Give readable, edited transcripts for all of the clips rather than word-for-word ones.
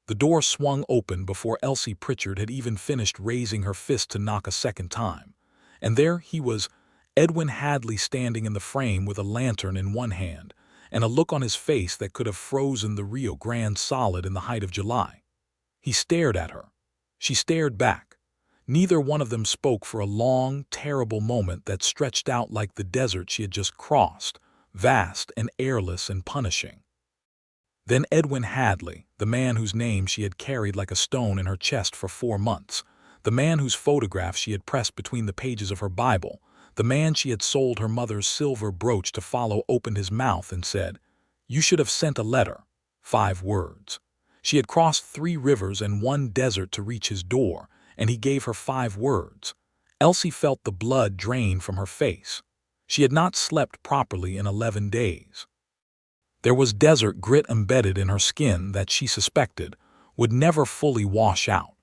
The door swung open before Elsie Pritchard had even finished raising her fist to knock a second time. And there he was, Edwin Hadley, standing in the frame with a lantern in one hand, and a look on his face that could have frozen the Rio Grande solid in the height of July. He stared at her. She stared back. Neither one of them spoke for a long, terrible moment that stretched out like the desert she had just crossed, vast and airless and punishing. Then Edwin Hadley, the man whose name she had carried like a stone in her chest for 4 months, the man whose photograph she had pressed between the pages of her Bible, the man she had sold her mother's silver brooch to follow, opened his mouth and said, "You should have sent a letter." 5 words. She had crossed 3 rivers and 1 desert to reach his door, and he gave her 5 words. Elsie felt the blood drain from her face. She had not slept properly in 11 days. There was desert grit embedded in her skin that she suspected would never fully wash out.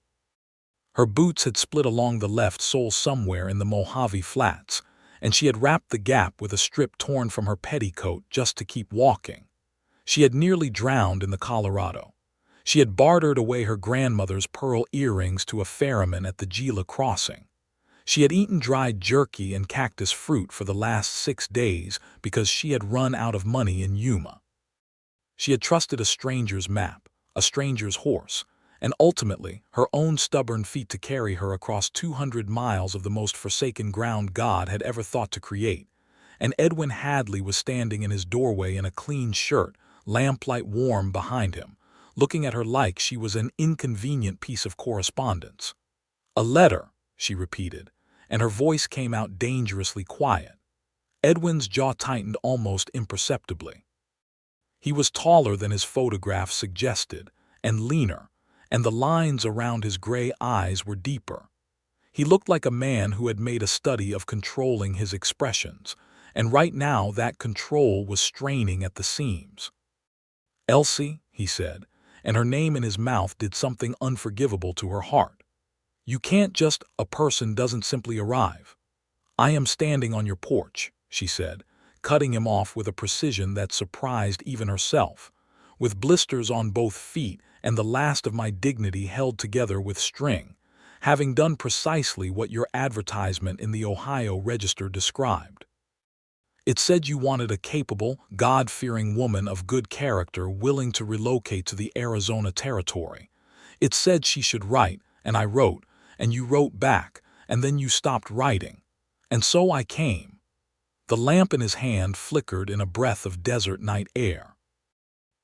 Her boots had split along the left sole somewhere in the Mojave Flats, and she had wrapped the gap with a strip torn from her petticoat just to keep walking. She had nearly drowned in the Colorado. She had bartered away her grandmother's pearl earrings to a ferryman at the Gila crossing. She had eaten dried jerky and cactus fruit for the last 6 days because she had run out of money in Yuma. She had trusted a stranger's map, a stranger's horse, and ultimately her own stubborn feet to carry her across 200 miles of the most forsaken ground God had ever thought to create. And Edwin Hadley was standing in his doorway in a clean shirt, lamplight warm behind him, looking at her like she was an inconvenient piece of correspondence. "A letter," she repeated, and her voice came out dangerously quiet. Edwin's jaw tightened almost imperceptibly. He was taller than his photograph suggested, and leaner, and the lines around his gray eyes were deeper. He looked like a man who had made a study of controlling his expressions, and right now that control was straining at the seams. "Elsie," he said, and her name in his mouth did something unforgivable to her heart. "You can't just, a person doesn't simply arrive." "I am standing on your porch," she said, cutting him off with a precision that surprised even herself, "with blisters on both feet and the last of my dignity held together with string, having done precisely what your advertisement in the Ohio Register described. It said you wanted a capable, God-fearing woman of good character willing to relocate to the Arizona territory. It said she should write, and I wrote, and you wrote back, and then you stopped writing. And so I came." The lamp in his hand flickered in a breath of desert night air.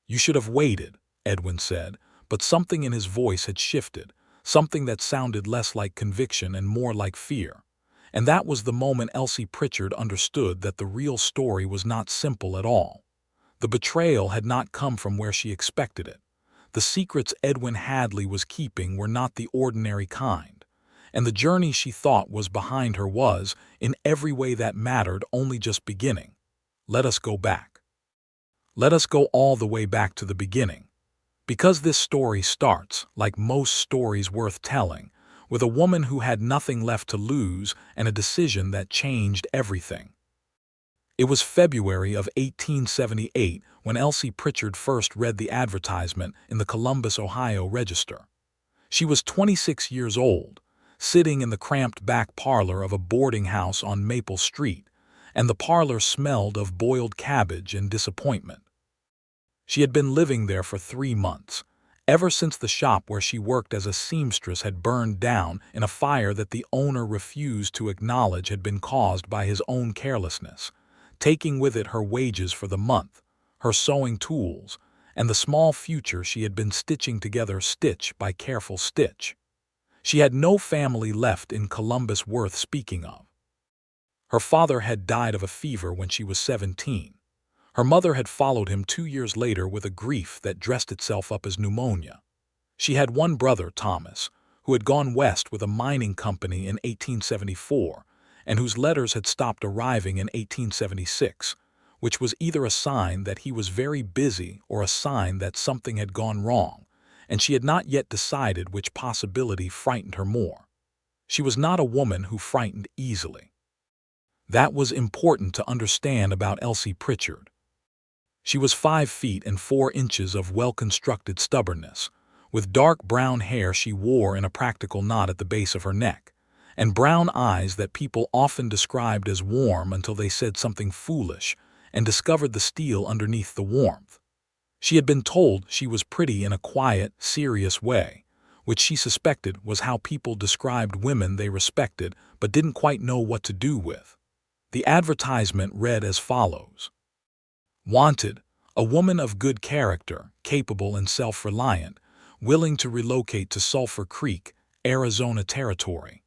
"You should have waited," Edwin said, but something in his voice had shifted, something that sounded less like conviction and more like fear. And that was the moment Elsie Pritchard understood that the real story was not simple at all. The betrayal had not come from where she expected it. The secrets Edwin Hadley was keeping were not the ordinary kind. And the journey she thought was behind her was, in every way that mattered, only just beginning. Let us go back. Let us go all the way back to the beginning. Because this story starts, like most stories worth telling, with a woman who had nothing left to lose and a decision that changed everything. It was February of 1878 when Elsie Pritchard first read the advertisement in the Columbus, Ohio Register. She was 26 years old, sitting in the cramped back parlor of a boarding house on Maple Street, and the parlor smelled of boiled cabbage and disappointment. She had been living there for 3 months, ever since the shop where she worked as a seamstress had burned down in a fire that the owner refused to acknowledge had been caused by his own carelessness, taking with it her wages for the month, her sewing tools, and the small future she had been stitching together stitch by careful stitch. She had no family left in Columbus worth speaking of. Her father had died of a fever when she was 17. Her mother had followed him 2 years later with a grief that dressed itself up as pneumonia. She had one brother, Thomas, who had gone west with a mining company in 1874 and whose letters had stopped arriving in 1876, which was either a sign that he was very busy or a sign that something had gone wrong, and she had not yet decided which possibility frightened her more. She was not a woman who frightened easily. That was important to understand about Elsie Pritchard. She was 5 feet and 4 inches of well-constructed stubbornness, With dark brown hair she wore in a practical knot at the base of her neck, and brown eyes that people often described as warm until they said something foolish and discovered the steel underneath the warmth. She had been told she was pretty in a quiet, serious way, which she suspected was how people described women they respected but didn't quite know what to do with. The advertisement read as follows: Wanted, a woman of good character, capable and self-reliant, willing to relocate to Sulphur Creek, Arizona Territory.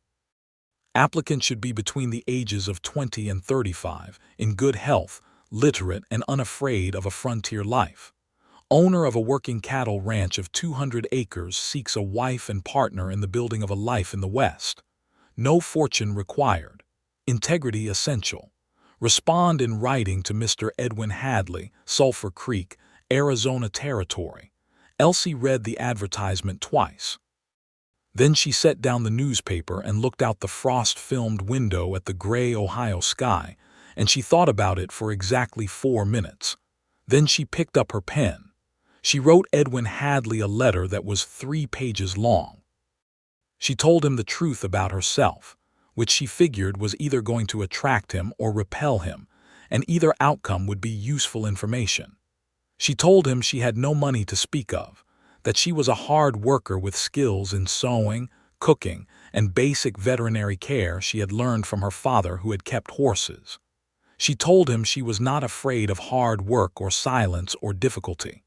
Applicant should be between the ages of 20 and 35, in good health, literate and unafraid of a frontier life. Owner of a working cattle ranch of 200 acres, seeks a wife and partner in the building of a life in the West. No fortune required. Integrity essential. Respond in writing to Mr. Edwin Hadley, Sulphur Creek, Arizona Territory. Elsie read the advertisement twice. Then she set down the newspaper and looked out the frost-filmed window at the gray Ohio sky, and she thought about it for exactly 4 minutes. Then she picked up her pen. She wrote Edwin Hadley a letter that was 3 pages long. She told him the truth about herself, which she figured was either going to attract him or repel him, and either outcome would be useful information. She told him she had no money to speak of, that she was a hard worker with skills in sewing, cooking, and basic veterinary care she had learned from her father who had kept horses. She told him she was not afraid of hard work or silence or difficulty.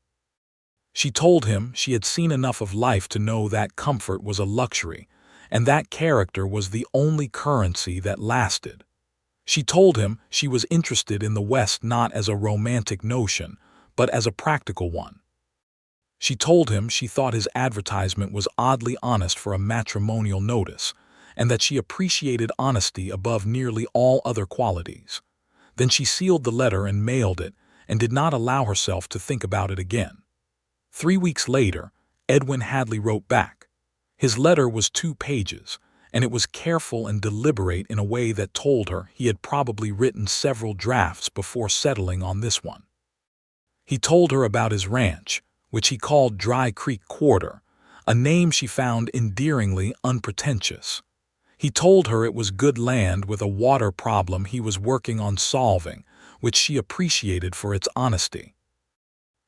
She told him she had seen enough of life to know that comfort was a luxury, and that character was the only currency that lasted. She told him she was interested in the West not as a romantic notion, but as a practical one. She told him she thought his advertisement was oddly honest for a matrimonial notice, and that she appreciated honesty above nearly all other qualities. Then she sealed the letter and mailed it, and did not allow herself to think about it again. 3 weeks later, Edwin Hadley wrote back. His letter was 2 pages, and it was careful and deliberate in a way that told her he had probably written several drafts before settling on this one. He told her about his ranch, which he called Dry Creek Quarter, a name she found endearingly unpretentious. He told her it was good land with a water problem he was working on solving, which she appreciated for its honesty.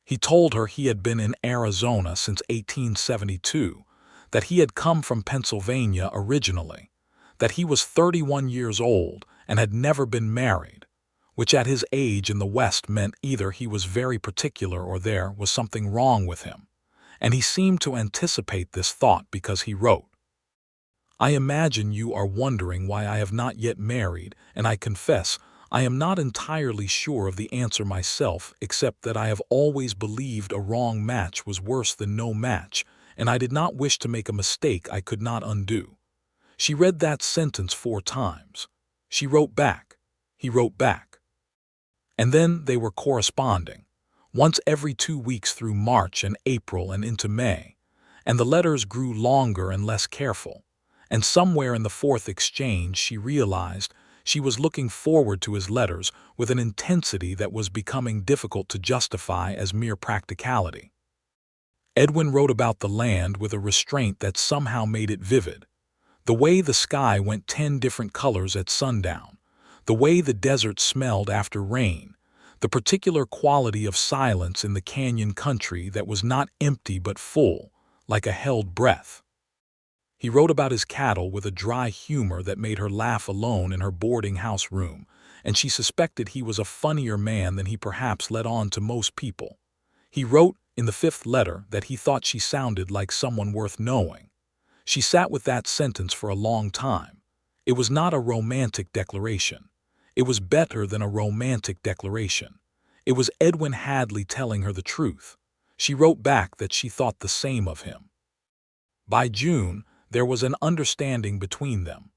He told her he had been in Arizona since 1872, that he had come from Pennsylvania originally, that he was 31 years old and had never been married, which at his age in the West meant either he was very particular or there was something wrong with him, and he seemed to anticipate this thought because he wrote, I imagine you are wondering why I have not yet married, and I confess I am not entirely sure of the answer myself, except that I have always believed a wrong match was worse than no match, and I did not wish to make a mistake I could not undo. She read that sentence 4 times. She wrote back. He wrote back. And then they were corresponding, once every 2 weeks through March and April and into May, and the letters grew longer and less careful, and somewhere in the 4th exchange she realized she was looking forward to his letters with an intensity that was becoming difficult to justify as mere practicality. Edwin wrote about the land with a restraint that somehow made it vivid. The way the sky went 10 different colors at sundown, the way the desert smelled after rain, the particular quality of silence in the canyon country that was not empty but full, like a held breath. He wrote about his cattle with a dry humor that made her laugh alone in her boarding house room, and she suspected he was a funnier man than he perhaps let on to most people. He wrote in the 5th letter that he thought she sounded like someone worth knowing. She sat with that sentence for a long time. It was not a romantic declaration. It was better than a romantic declaration. It was Edwin Hadley telling her the truth. She wrote back that she thought the same of him. By June, there was an understanding between them,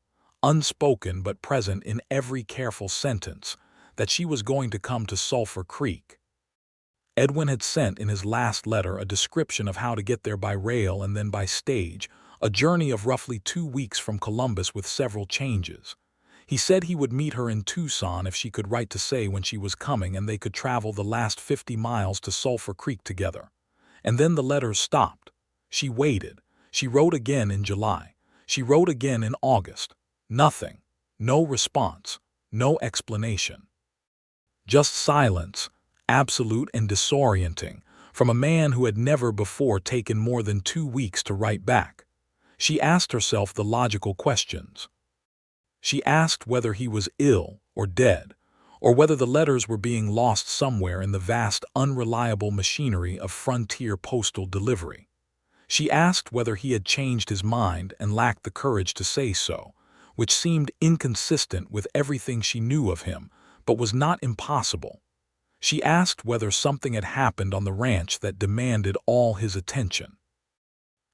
unspoken but present in every careful sentence, that she was going to come to Sulphur Creek. Edwin had sent in his last letter a description of how to get there by rail and then by stage, a journey of roughly 2 weeks from Columbus with several changes. He said he would meet her in Tucson if she could write to say when she was coming, and they could travel the last 50 miles to Sulphur Creek together. And then the letters stopped. She waited. She wrote again in July. She wrote again in August. Nothing. No response. No explanation. Just silence, absolute and disorienting, from a man who had never before taken more than 2 weeks to write back. She asked herself the logical questions. She asked whether he was ill or dead, or whether the letters were being lost somewhere in the vast, unreliable machinery of frontier postal delivery. She asked whether he had changed his mind and lacked the courage to say so, which seemed inconsistent with everything she knew of him, but was not impossible. She asked whether something had happened on the ranch that demanded all his attention.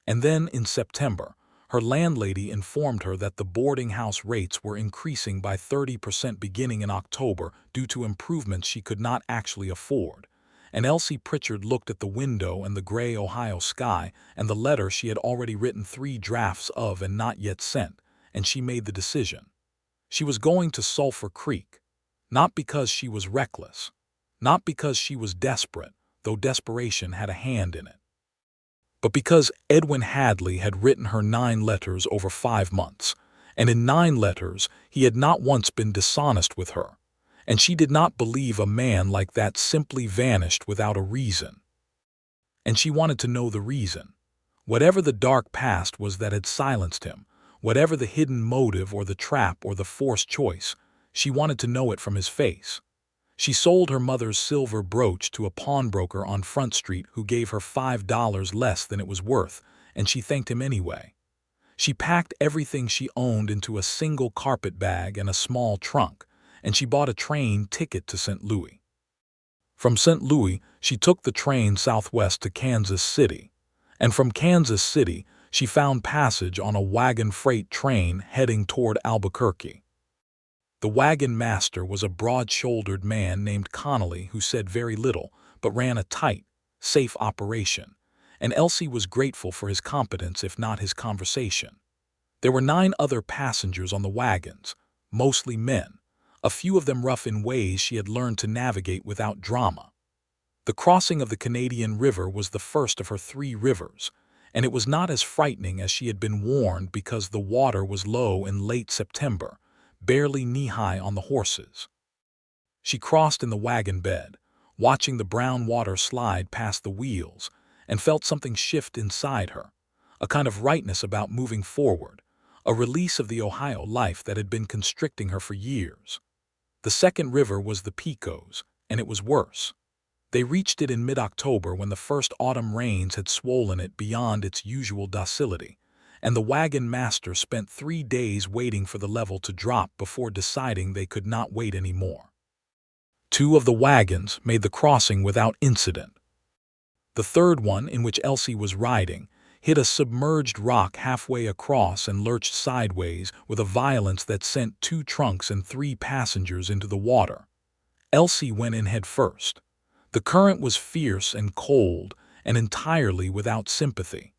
And then, in September, her landlady informed her that the boarding house rates were increasing by 30% beginning in October due to improvements she could not actually afford. And Elsie Pritchard looked at the window and the gray Ohio sky and the letter she had already written 3 drafts of and not yet sent, and she made the decision. She was going to Sulphur Creek, not because she was reckless, not because she was desperate, though desperation had a hand in it, but because Edwin Hadley had written her 9 letters over 5 months, and in 9 letters he had not once been dishonest with her, and she did not believe a man like that simply vanished without a reason. And she wanted to know the reason. Whatever the dark past was that had silenced him, whatever the hidden motive or the trap or the forced choice, she wanted to know it from his face. She sold her mother's silver brooch to a pawnbroker on Front Street who gave her $5 less than it was worth, and she thanked him anyway. She packed everything she owned into a single carpet bag and a small trunk, and she bought a train ticket to St. Louis. From St. Louis, she took the train southwest to Kansas City, and from Kansas City, she found passage on a wagon freight train heading toward Albuquerque. The wagon master was a broad-shouldered man named Connolly who said very little, but ran a tight, safe operation, and Elsie was grateful for his competence if not his conversation. There were 9 other passengers on the wagons, mostly men, a few of them rough in ways she had learned to navigate without drama. The crossing of the Canadian River was the first of her 3 rivers, and it was not as frightening as she had been warned because the water was low in late September, barely knee-high on the horses. She crossed in the wagon bed, watching the brown water slide past the wheels, and felt something shift inside her, a kind of rightness about moving forward, a release of the Ohio life that had been constricting her for years. The second river was the Pecos, and it was worse. They reached it in mid-October when the first autumn rains had swollen it beyond its usual docility, and the wagon master spent 3 days waiting for the level to drop before deciding they could not wait any more. 2 of the wagons made the crossing without incident. The third one, in which Elsie was riding, hit a submerged rock halfway across and lurched sideways with a violence that sent 2 trunks and 3 passengers into the water. Elsie went in head first. The current was fierce and cold and entirely without sympathy.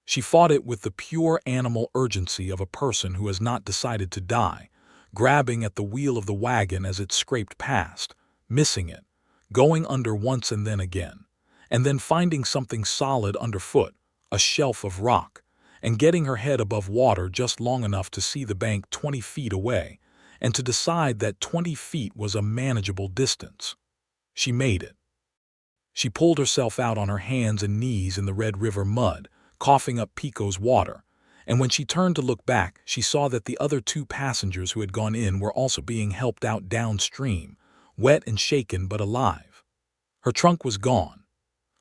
She fought it with the pure animal urgency of a person who has not decided to die, grabbing at the wheel of the wagon as it scraped past, missing it, going under once and then finding something solid underfoot, a shelf of rock, and getting her head above water just long enough to see the bank 20 feet away, and to decide that 20 feet was a manageable distance. She made it. She pulled herself out on her hands and knees in the Red River mud, coughing up Pecos water, and when she turned to look back, she saw that the other 2 passengers who had gone in were also being helped out downstream, wet and shaken but alive. Her trunk was gone.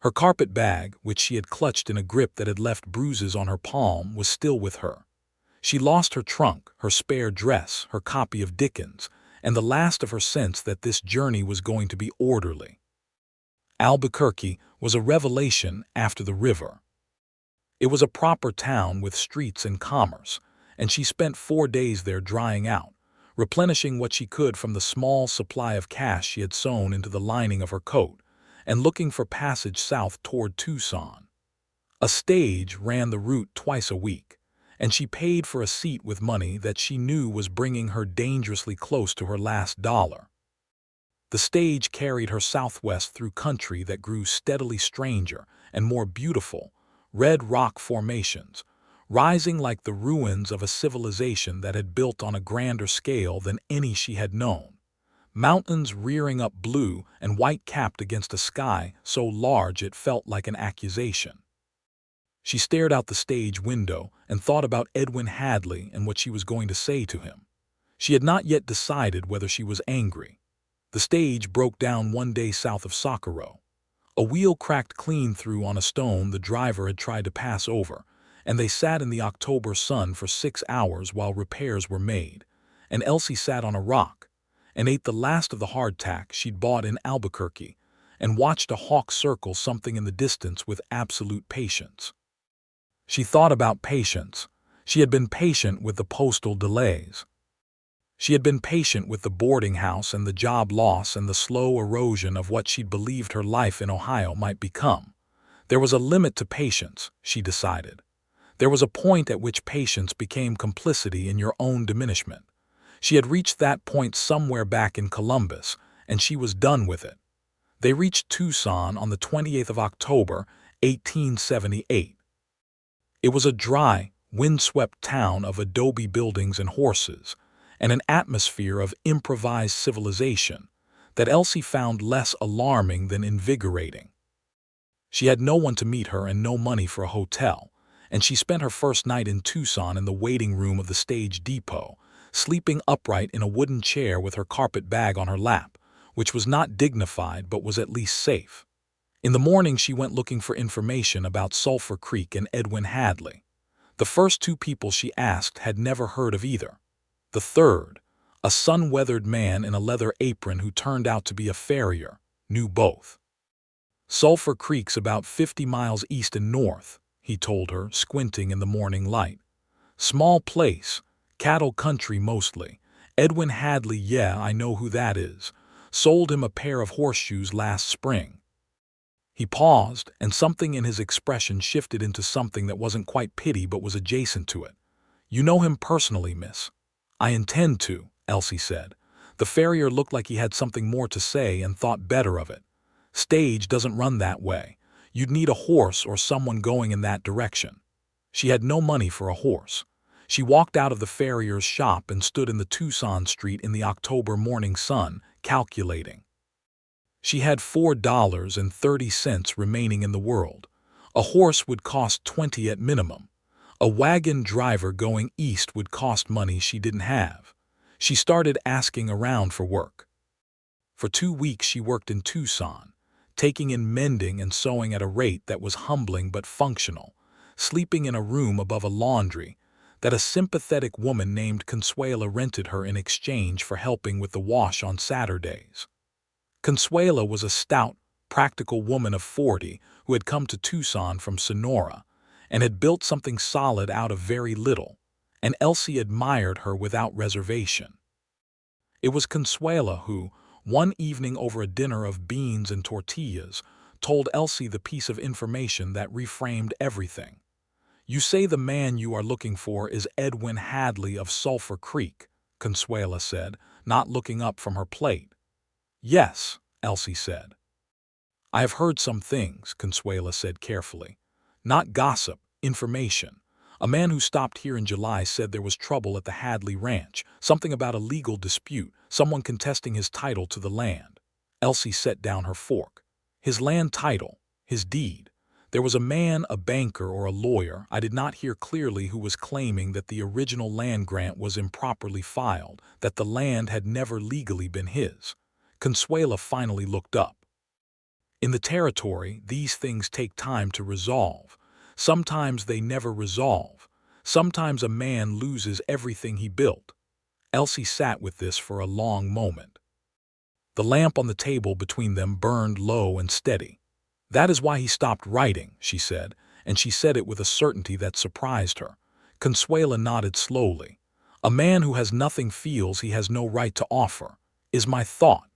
Her carpet bag, which she had clutched in a grip that had left bruises on her palm, was still with her. She lost her trunk, her spare dress, her copy of Dickens, and the last of her sense that this journey was going to be orderly. Albuquerque was a revelation after the river. It was a proper town with streets and commerce, and she spent 4 days there drying out, replenishing what she could from the small supply of cash she had sewn into the lining of her coat, and looking for passage south toward Tucson. A stage ran the route twice a week, and she paid for a seat with money that she knew was bringing her dangerously close to her last dollar. The stage carried her southwest through country that grew steadily stranger and more beautiful, red rock formations, rising like the ruins of a civilization that had built on a grander scale than any she had known. Mountains rearing up blue and white capped against a sky so large it felt like an accusation. She stared out the stage window and thought about Edwin Hadley and what she was going to say to him. She had not yet decided whether she was angry. The stage broke down one day south of Socorro. A wheel cracked clean through on a stone the driver had tried to pass over, and they sat in the October sun for 6 hours while repairs were made. And Elsie sat on a rock and ate the last of the hardtack she'd bought in Albuquerque and watched a hawk circle something in the distance with absolute patience. She thought about patience. She had been patient with the postal delays. She had been patient with the boarding house and the job loss and the slow erosion of what she'd believed her life in Ohio might become. There was a limit to patience, she decided. There was a point at which patience became complicity in your own diminishment. She had reached that point somewhere back in Columbus, and she was done with it. They reached Tucson on the 28th of October, 1878. It was a dry, windswept town of adobe buildings and horses, and an atmosphere of improvised civilization that Elsie found less alarming than invigorating. She had no one to meet her and no money for a hotel, and she spent her first night in Tucson in the waiting room of the stage depot, sleeping upright in a wooden chair with her carpet bag on her lap, which was not dignified but was at least safe. In the morning she went looking for information about Sulphur Creek and Edwin Hadley. The first 2 people she asked had never heard of either. The third, a sun-weathered man in a leather apron who turned out to be a farrier, knew both. Sulphur Creek's about 50 miles east and north, he told her, squinting in the morning light. Small place, cattle country mostly. Edwin Hadley, yeah, I know who that is. Sold him a pair of horseshoes last spring. He paused, and something in his expression shifted into something that wasn't quite pity but was adjacent to it. You know him personally, miss? I intend to, Elsie said. The farrier looked like he had something more to say and thought better of it. Stage doesn't run that way. You'd need a horse or someone going in that direction. She had no money for a horse. She walked out of the farrier's shop and stood in the Tucson street in the October morning sun, calculating. She had $4.30 remaining in the world. A horse would cost $20 at minimum. A wagon driver going east would cost money she didn't have. She started asking around for work. For 2 weeks she worked in Tucson, taking in mending and sewing at a rate that was humbling but functional, sleeping in a room above a laundry that a sympathetic woman named Consuela rented her in exchange for helping with the wash on Saturdays. Consuela was a stout, practical woman of 40 who had come to Tucson from Sonora and had built something solid out of very little, and Elsie admired her without reservation. It was Consuela who, one evening over a dinner of beans and tortillas, told Elsie the piece of information that reframed everything. You say the man you are looking for is Edwin Hadley of Sulphur Creek, Consuela said, not looking up from her plate. Yes, Elsie said. I have heard some things, Consuela said carefully. Not gossip, information. A man who stopped here in July said there was trouble at the Hadley ranch, something about a legal dispute, someone contesting his title to the land. Elsie set down her fork. His land title, his deed. There was a man, a banker or a lawyer, I did not hear clearly, who was claiming that the original land grant was improperly filed, that the land had never legally been his. Consuela finally looked up. In the territory, these things take time to resolve. Sometimes they never resolve. Sometimes a man loses everything he built. Elsie sat with this for a long moment. The lamp on the table between them burned low and steady. That is why he stopped writing, she said, and she said it with a certainty that surprised her. Consuela nodded slowly. A man who has nothing feels he has no right to offer, is my thought.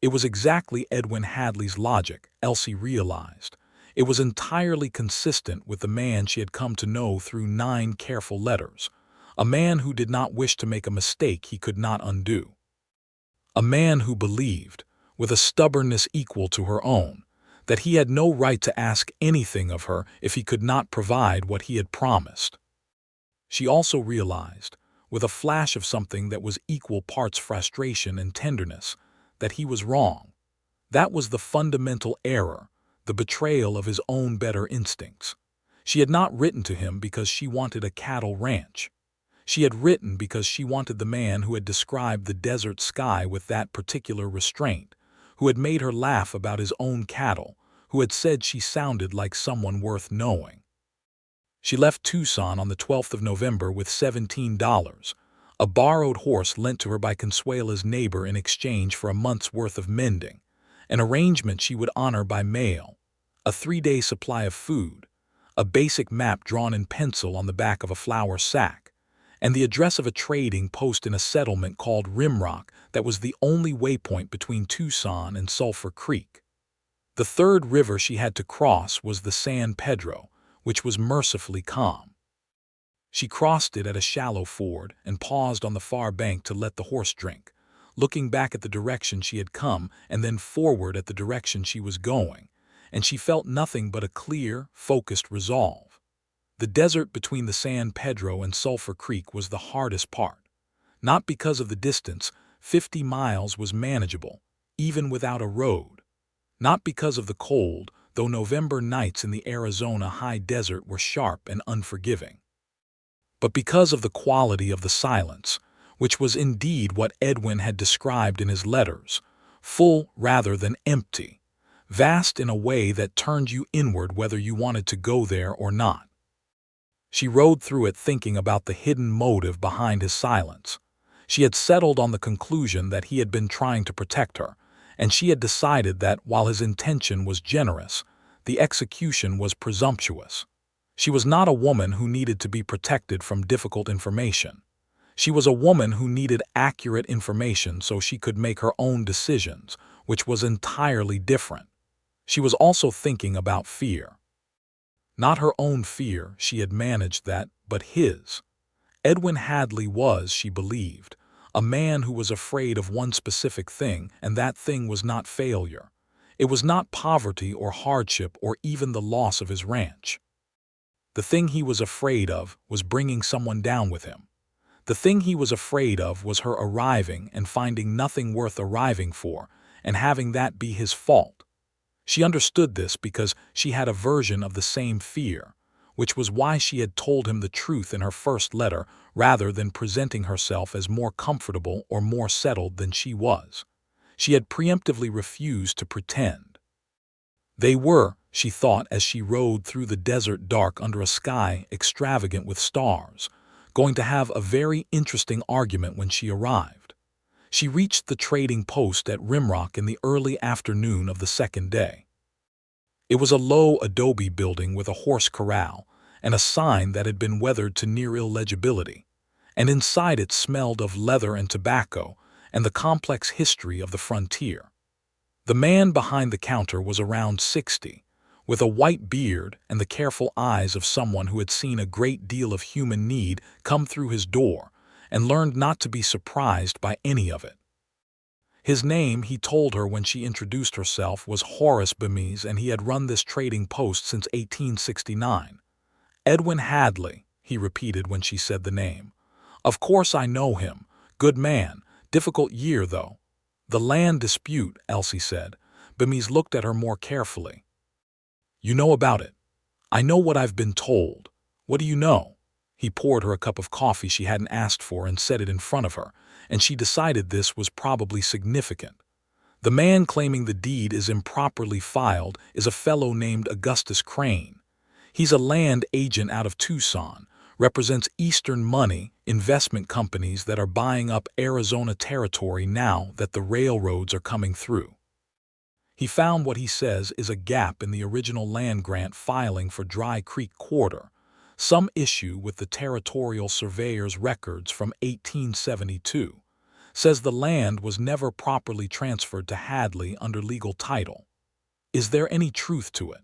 It was exactly Edwin Hadley's logic, Elsie realized. It was entirely consistent with the man she had come to know through 9 careful letters. A man who did not wish to make a mistake he could not undo. A man who believed, with a stubbornness equal to her own, that he had no right to ask anything of her if he could not provide what he had promised. She also realized, with a flash of something that was equal parts frustration and tenderness, that he was wrong. That was the fundamental error, the betrayal of his own better instincts. She had not written to him because she wanted a cattle ranch. She had written because she wanted the man who had described the desert sky with that particular restraint, who had made her laugh about his own cattle, who had said she sounded like someone worth knowing. She left Tucson on the 12th of November with $17, a borrowed horse lent to her by Consuela's neighbor in exchange for a month's worth of mending, an arrangement she would honor by mail, a 3-day supply of food, a basic map drawn in pencil on the back of a flour sack, and the address of a trading post in a settlement called Rimrock that was the only waypoint between Tucson and Sulphur Creek. The third river she had to cross was the San Pedro, which was mercifully calm. She crossed it at a shallow ford and paused on the far bank to let the horse drink, looking back at the direction she had come and then forward at the direction she was going, and she felt nothing but a clear, focused resolve. The desert between the San Pedro and Sulphur Creek was the hardest part. Not because of the distance, 50 miles was manageable, even without a road. Not because of the cold, though November nights in the Arizona high desert were sharp and unforgiving. But because of the quality of the silence, which was indeed what Edwin had described in his letters, full rather than empty, vast in a way that turned you inward whether you wanted to go there or not. She rode through it thinking about the hidden motive behind his silence. She had settled on the conclusion that he had been trying to protect her, and she had decided that, while his intention was generous, the execution was presumptuous. She was not a woman who needed to be protected from difficult information. She was a woman who needed accurate information so she could make her own decisions, which was entirely different. She was also thinking about fear. Not her own fear, she had managed that, but his. Edwin Hadley was, she believed, a man who was afraid of one specific thing, and that thing was not failure. It was not poverty or hardship or even the loss of his ranch. The thing he was afraid of was bringing someone down with him. The thing he was afraid of was her arriving and finding nothing worth arriving for, and having that be his fault. She understood this because she had a version of the same fear, which was why she had told him the truth in her first letter rather than presenting herself as more comfortable or more settled than she was. She had preemptively refused to pretend. They were, she thought as she rode through the desert dark under a sky extravagant with stars, going to have a very interesting argument when she arrived. She reached the trading post at Rimrock in the early afternoon of the second day. It was a low adobe building with a horse corral and a sign that had been weathered to near illegibility, and inside it smelled of leather and tobacco and the complex history of the frontier. The man behind the counter was around 60, with a white beard and the careful eyes of someone who had seen a great deal of human need come through his door and learned not to be surprised by any of it. His name, he told her when she introduced herself, was Horace Bemis, and he had run this trading post since 1869. Edwin Hadley, he repeated when she said the name. Of course I know him. Good man. Difficult year, though. The land dispute, Elsie said. Bemis looked at her more carefully. You know about it. I know what I've been told. What do you know? He poured her a cup of coffee she hadn't asked for and set it in front of her, and she decided this was probably significant. The man claiming the deed is improperly filed is a fellow named Augustus Crane. He's a land agent out of Tucson, represents Eastern money, investment companies that are buying up Arizona territory now that the railroads are coming through. He found what he says is a gap in the original land grant filing for Dry Creek Quarter, some issue with the territorial surveyor's records from 1872, says the land was never properly transferred to Hadley under legal title. Is there any truth to it?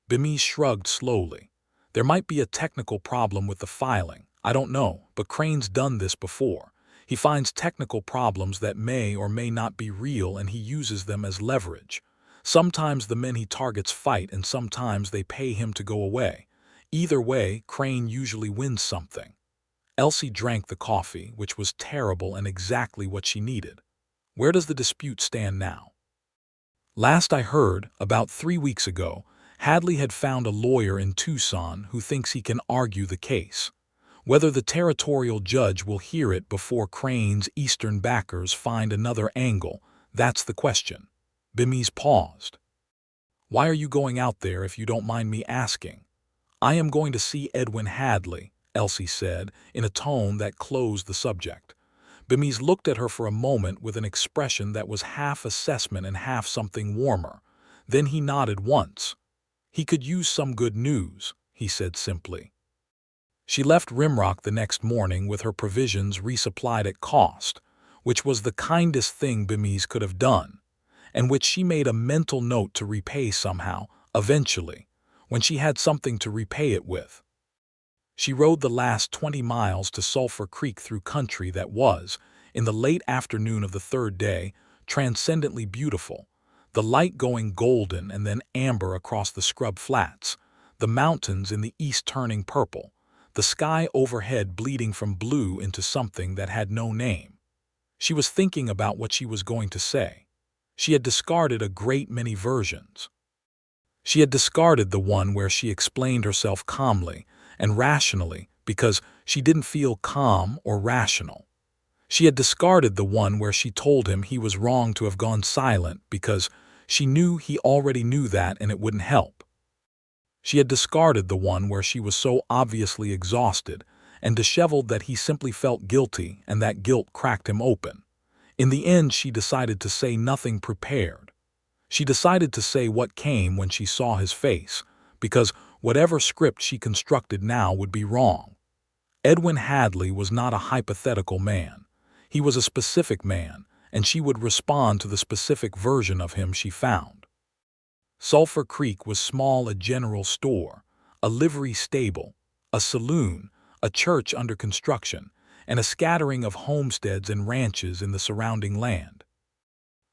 Bemis shrugged slowly. There might be a technical problem with the filing. I don't know, but Crane's done this before. He finds technical problems that may or may not be real and he uses them as leverage. Sometimes the men he targets fight and sometimes they pay him to go away. Either way, Crane usually wins something. Elsie drank the coffee, which was terrible and exactly what she needed. Where does the dispute stand now? Last I heard, about 3 weeks ago, Hadley had found a lawyer in Tucson who thinks he can argue the case. Whether the territorial judge will hear it before Crane's Eastern backers find another angle, that's the question. Bimise paused. Why are you going out there if you don't mind me asking? I am going to see Edwin Hadley, Elsie said, in a tone that closed the subject. Bimise looked at her for a moment with an expression that was half assessment and half something warmer. Then he nodded once. He could use some good news, he said simply. She left Rimrock the next morning with her provisions resupplied at cost, which was the kindest thing Bimise could have done, and which she made a mental note to repay somehow, eventually, when she had something to repay it with. She rode the last 20 miles to Sulphur Creek through country that was, in the late afternoon of the third day, transcendently beautiful, the light going golden and then amber across the scrub flats, the mountains in the east turning purple, the sky overhead bleeding from blue into something that had no name. She was thinking about what she was going to say. She had discarded a great many versions. She had discarded the one where she explained herself calmly and rationally because she didn't feel calm or rational. She had discarded the one where she told him he was wrong to have gone silent because she knew he already knew that and it wouldn't help. She had discarded the one where she was so obviously exhausted and disheveled that he simply felt guilty and that guilt cracked him open. In the end, she decided to say nothing prepared. She decided to say what came when she saw his face, because whatever script she constructed now would be wrong. Edwin Hadley was not a hypothetical man. He was a specific man, and she would respond to the specific version of him she found. Sulphur Creek was small, a general store, a livery stable, a saloon, a church under construction, and a scattering of homesteads and ranches in the surrounding land.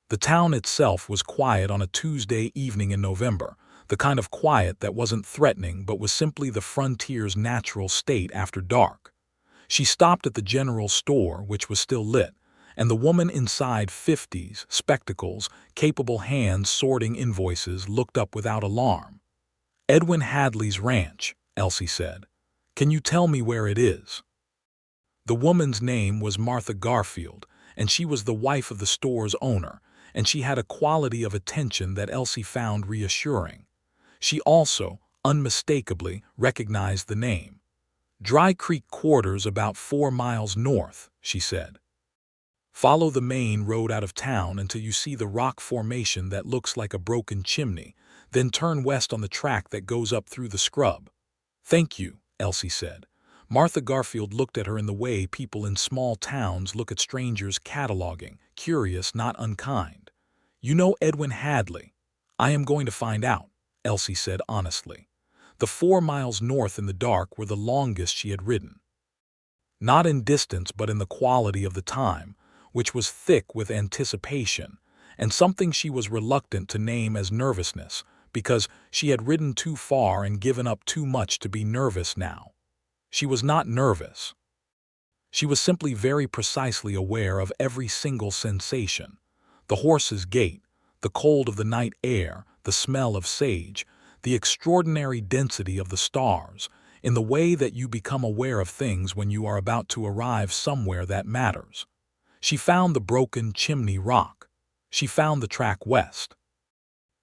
The town itself was quiet on a Tuesday evening in November, the kind of quiet that wasn't threatening but was simply the frontier's natural state after dark. She stopped at the general store, which was still lit, and the woman inside, 50s, spectacles, capable hands sorting invoices, looked up without alarm. Edwin Hadley's ranch, Elsie said. Can you tell me where it is? The woman's name was Martha Garfield, and she was the wife of the store's owner, and she had a quality of attention that Elsie found reassuring. She also, unmistakably, recognized the name. Dry Creek Quarters, about 4 miles north, she said. Follow the main road out of town until you see the rock formation that looks like a broken chimney, then turn west on the track that goes up through the scrub. Thank you, Elsie said. Martha Garfield looked at her in the way people in small towns look at strangers, cataloging, curious, not unkind. You know Edwin Hadley? I am going to find out, Elsie said honestly. The 4 miles north in the dark were the longest she had ridden. Not in distance but in the quality of the time, which was thick with anticipation, and something she was reluctant to name as nervousness, because she had ridden too far and given up too much to be nervous now. She was not nervous. She was simply very precisely aware of every single sensation. The horse's gait, the cold of the night air, the smell of sage, the extraordinary density of the stars, in the way that you become aware of things when you are about to arrive somewhere that matters. She found the broken chimney rock. She found the track west.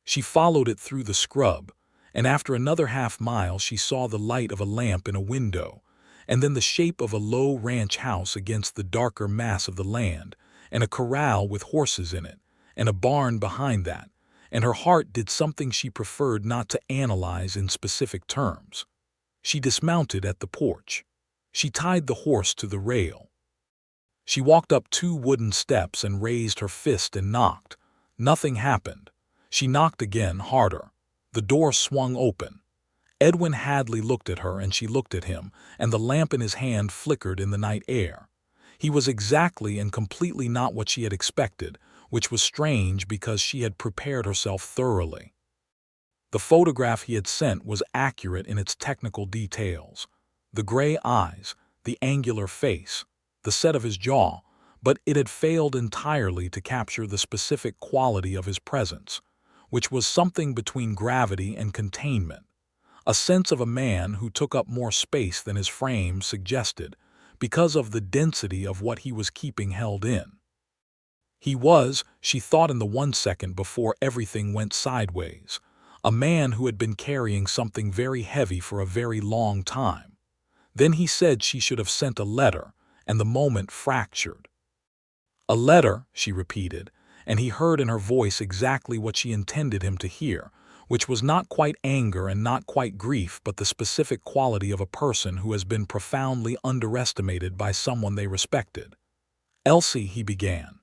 She followed it through the scrub, and after another half-mile she saw the light of a lamp in a window, and then the shape of a low ranch house against the darker mass of the land, and a corral with horses in it, and a barn behind that, and her heart did something she preferred not to analyze in specific terms. She dismounted at the porch. She tied the horse to the rail. She walked up 2 wooden steps and raised her fist and knocked. Nothing happened. She knocked again, harder. The door swung open. Edwin Hadley looked at her and she looked at him, and the lamp in his hand flickered in the night air. He was exactly and completely not what she had expected, which was strange because she had prepared herself thoroughly. The photograph he had sent was accurate in its technical details. The gray eyes, the angular face, the set of his jaw, but it had failed entirely to capture the specific quality of his presence, which was something between gravity and containment, a sense of a man who took up more space than his frame suggested because of the density of what he was keeping held in. He was, she thought in the 1 second before everything went sideways, a man who had been carrying something very heavy for a very long time. Then he said she should have sent a letter, and the moment fractured. A letter, she repeated, and he heard in her voice exactly what she intended him to hear, which was not quite anger and not quite grief, but the specific quality of a person who has been profoundly underestimated by someone they respected. "Elsie," he began.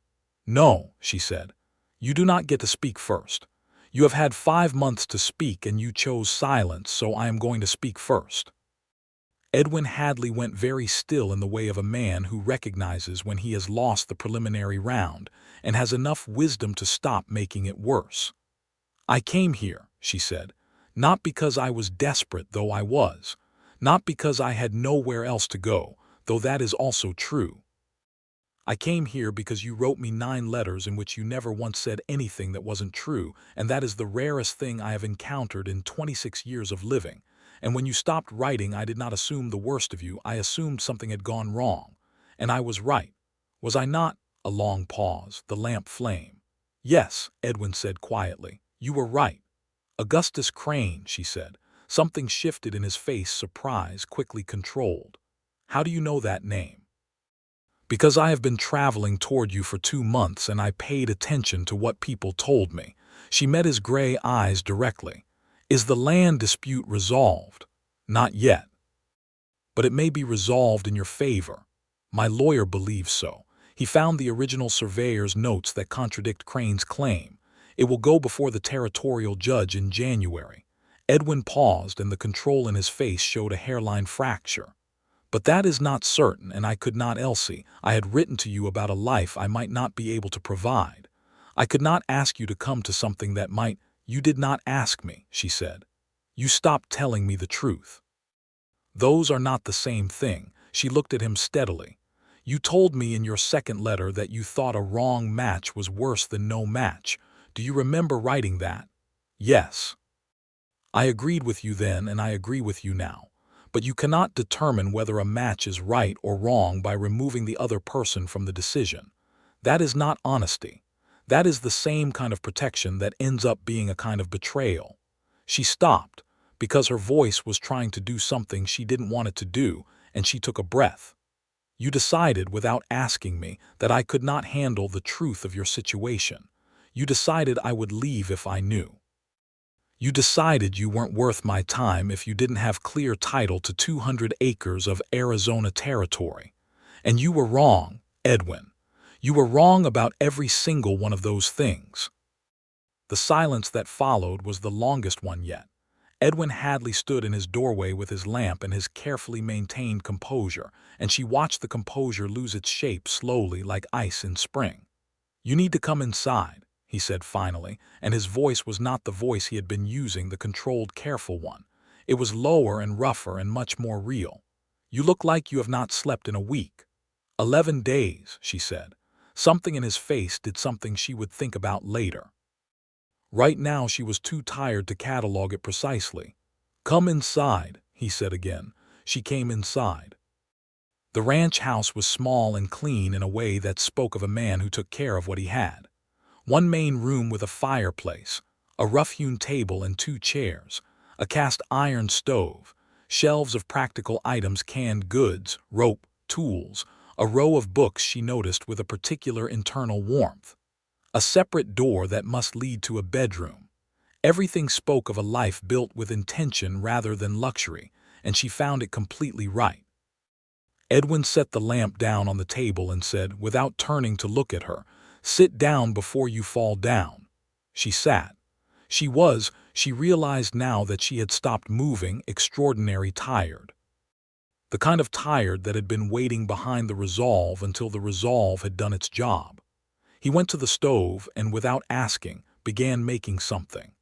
"No," she said. "You do not get to speak first. You have had 5 months to speak and you chose silence, so I am going to speak first." Edwin Hadley went very still in the way of a man who recognizes when he has lost the preliminary round and has enough wisdom to stop making it worse. "I came here," she said, "not because I was desperate, though I was, not because I had nowhere else to go, though that is also true. I came here because you wrote me 9 letters in which you never once said anything that wasn't true, and that is the rarest thing I have encountered in 26 years of living. And when you stopped writing, I did not assume the worst of you, I assumed something had gone wrong. And I was right. Was I not?" A long pause, the lamp flame. "Yes," Edwin said quietly, "you were right." "Augustus Crane," she said. Something shifted in his face, surprise quickly controlled. "How do you know that name?" "Because I have been traveling toward you for 2 months and I paid attention to what people told me." She met his gray eyes directly. "Is the land dispute resolved?" "Not yet. But it may be resolved in your favor. My lawyer believes so. He found the original surveyor's notes that contradict Crane's claim. It will go before the territorial judge in January." Edwin paused and the control in his face showed a hairline fracture. "But that is not certain, and I could not, Elsie. I had written to you about a life I might not be able to provide. I could not ask you to come to something that might—" "You did not ask me," she said. "You stopped telling me the truth." "Those are not the same thing." She looked at him steadily. "You told me in your second letter that you thought a wrong match was worse than no match. Do you remember writing that?" "Yes. I agreed with you then, and I agree with you now. But you cannot determine whether a match is right or wrong by removing the other person from the decision. That is not honesty. That is the same kind of protection that ends up being a kind of betrayal." She stopped, because her voice was trying to do something she didn't want it to do, and she took a breath. "You decided, without asking me, that I could not handle the truth of your situation. You decided I would leave if I knew. You decided you weren't worth my time if you didn't have clear title to 200 acres of Arizona territory. And you were wrong, Edwin. You were wrong about every single one of those things." The silence that followed was the longest one yet. Edwin Hadley stood in his doorway with his lamp and his carefully maintained composure, and she watched the composure lose its shape slowly like ice in spring. "You need to come inside," he said finally, and his voice was not the voice he had been using, the controlled, careful one. It was lower and rougher and much more real. "You look like you have not slept in a week." 11 days, she said. Something in his face did something she would think about later. Right now she was too tired to catalog it precisely. "Come inside," he said again. She came inside. The ranch house was small and clean in a way that spoke of a man who took care of what he had. One main room with a fireplace, a rough-hewn table and 2 chairs, a cast-iron stove, shelves of practical items, canned goods, rope, tools, a row of books she noticed with a particular internal warmth, a separate door that must lead to a bedroom. Everything spoke of a life built with intention rather than luxury, and she found it completely right. Edwin set the lamp down on the table and said, without turning to look at her, "Sit down before you fall down." She sat. She realized now that she had stopped moving, extraordinary tired. The kind of tired that had been waiting behind the resolve until the resolve had done its job. He went to the stove and, without asking, began making something.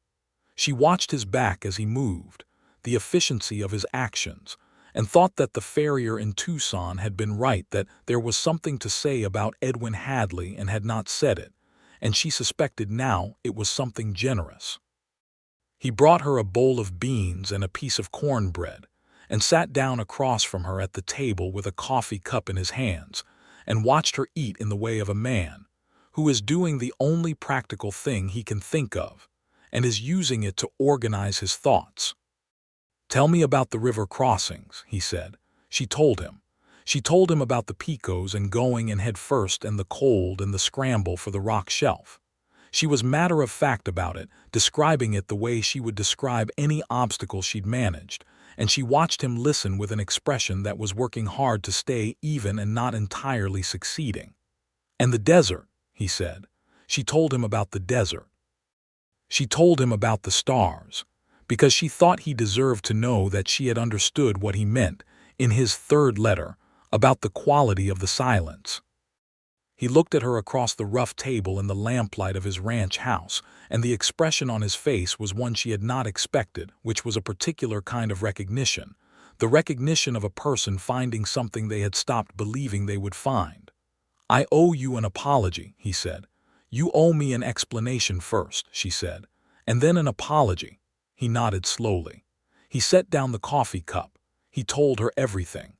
She watched his back as he moved, the efficiency of his actions, and thought that the farrier in Tucson had been right, that there was something to say about Edwin Hadley and had not said it, and she suspected now it was something generous. He brought her a bowl of beans and a piece of cornbread, and sat down across from her at the table with a coffee cup in his hands, and watched her eat in the way of a man who is doing the only practical thing he can think of, and is using it to organize his thoughts. "Tell me about the river crossings," he said. She told him. She told him about the picos and going in head first and the cold and the scramble for the rock shelf. She was matter-of-fact about it, describing it the way she would describe any obstacle she'd managed, and she watched him listen with an expression that was working hard to stay even and not entirely succeeding. "And the desert," he said. She told him about the desert. She told him about the stars, because she thought he deserved to know that she had understood what he meant in his third letter about the quality of the silence. He looked at her across the rough table in the lamplight of his ranch house, and the expression on his face was one she had not expected, which was a particular kind of recognition, the recognition of a person finding something they had stopped believing they would find. "I owe you an apology," he said. "You owe me an explanation first," she said, "and then an apology." He nodded slowly. He set down the coffee cup. He told her everything.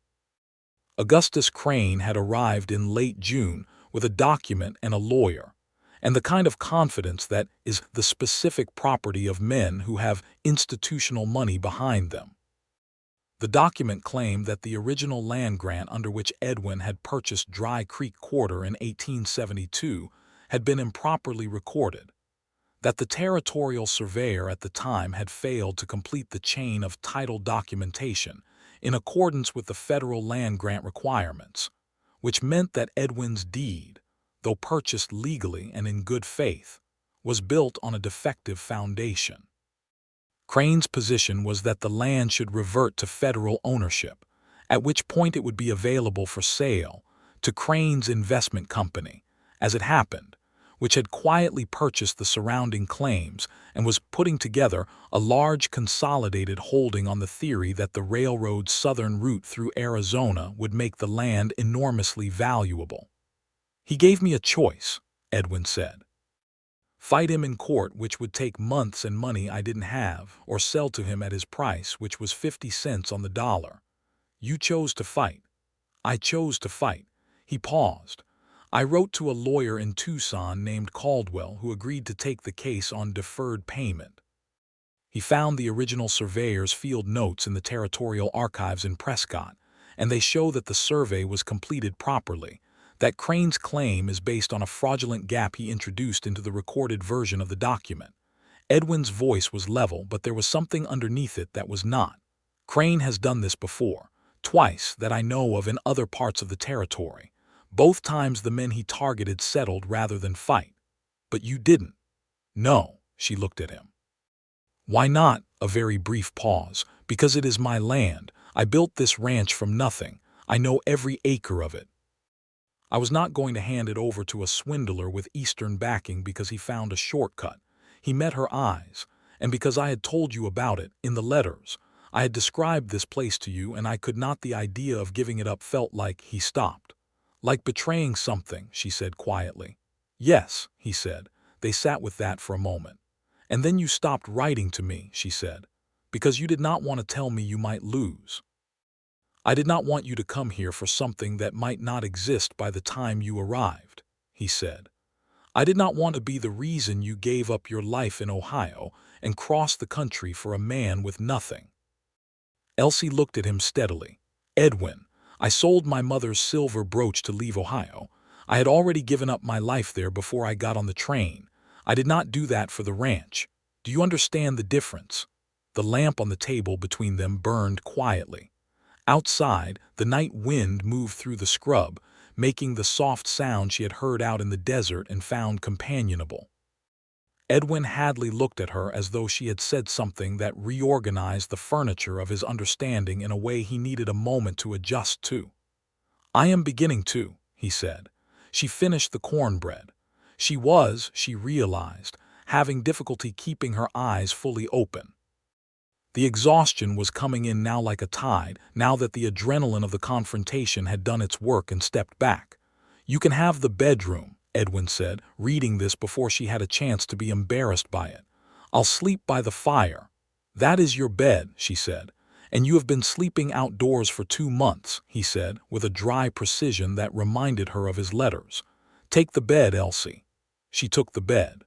Augustus Crane had arrived in late June with a document and a lawyer, and the kind of confidence that is the specific property of men who have institutional money behind them. The document claimed that the original land grant under which Edwin had purchased Dry Creek Quarter in 1872 had been improperly recorded, that the territorial surveyor at the time had failed to complete the chain of title documentation in accordance with the federal land grant requirements, which meant that Edwin's deed, though purchased legally and in good faith, was built on a defective foundation. Crane's position was that the land should revert to federal ownership, at which point it would be available for sale to Crane's investment company, as it happened, which had quietly purchased the surrounding claims and was putting together a large consolidated holding on the theory that the railroad's southern route through Arizona would make the land enormously valuable. "He gave me a choice," Edwin said. "Fight him in court, which would take months and money I didn't have, or sell to him at his price, which was 50 cents on the dollar. You chose to fight. I chose to fight." He paused. "I wrote to a lawyer in Tucson named Caldwell who agreed to take the case on deferred payment. He found the original surveyor's field notes in the territorial archives in Prescott, and they show that the survey was completed properly, that Crane's claim is based on a fraudulent gap he introduced into the recorded version of the document." Edwin's voice was level, but there was something underneath it that was not. "Crane has done this before, twice that I know of in other parts of the territory. Both times the men he targeted settled rather than fight. But you didn't." "No," she looked at him. "Why not?" A very brief pause. "Because it is my land. I built this ranch from nothing. I know every acre of it. I was not going to hand it over to a swindler with Eastern backing because he found a shortcut." He met her eyes. "And because I had told you about it in the letters. I had described this place to you, and I could not. The idea of giving it up felt like—" He stopped. "Like betraying something," she said quietly. "Yes," he said. They sat with that for a moment. "And then you stopped writing to me," she said, "because you did not want to tell me you might lose. I did not want you to come here for something that might not exist by the time you arrived," he said. "I did not want to be the reason you gave up your life in Ohio and crossed the country for a man with nothing." Elsie looked at him steadily. "Edwin, I sold my mother's silver brooch to leave Ohio. I had already given up my life there before I got on the train. I did not do that for the ranch. Do you understand the difference?" The lamp on the table between them burned quietly. Outside, the night wind moved through the scrub, making the soft sound she had heard out in the desert and found companionable. Edwin Hadley looked at her as though she had said something that reorganized the furniture of his understanding in a way he needed a moment to adjust to. "I am beginning to," he said. She finished the cornbread. She realized, having difficulty keeping her eyes fully open. The exhaustion was coming in now like a tide, now that the adrenaline of the confrontation had done its work and stepped back. "You can have the bedroom," Edwin said, reading this before she had a chance to be embarrassed by it. "I'll sleep by the fire." "That is your bed," she said. "And you have been sleeping outdoors for 2 months," he said, with a dry precision that reminded her of his letters. "Take the bed, Elsie." She took the bed.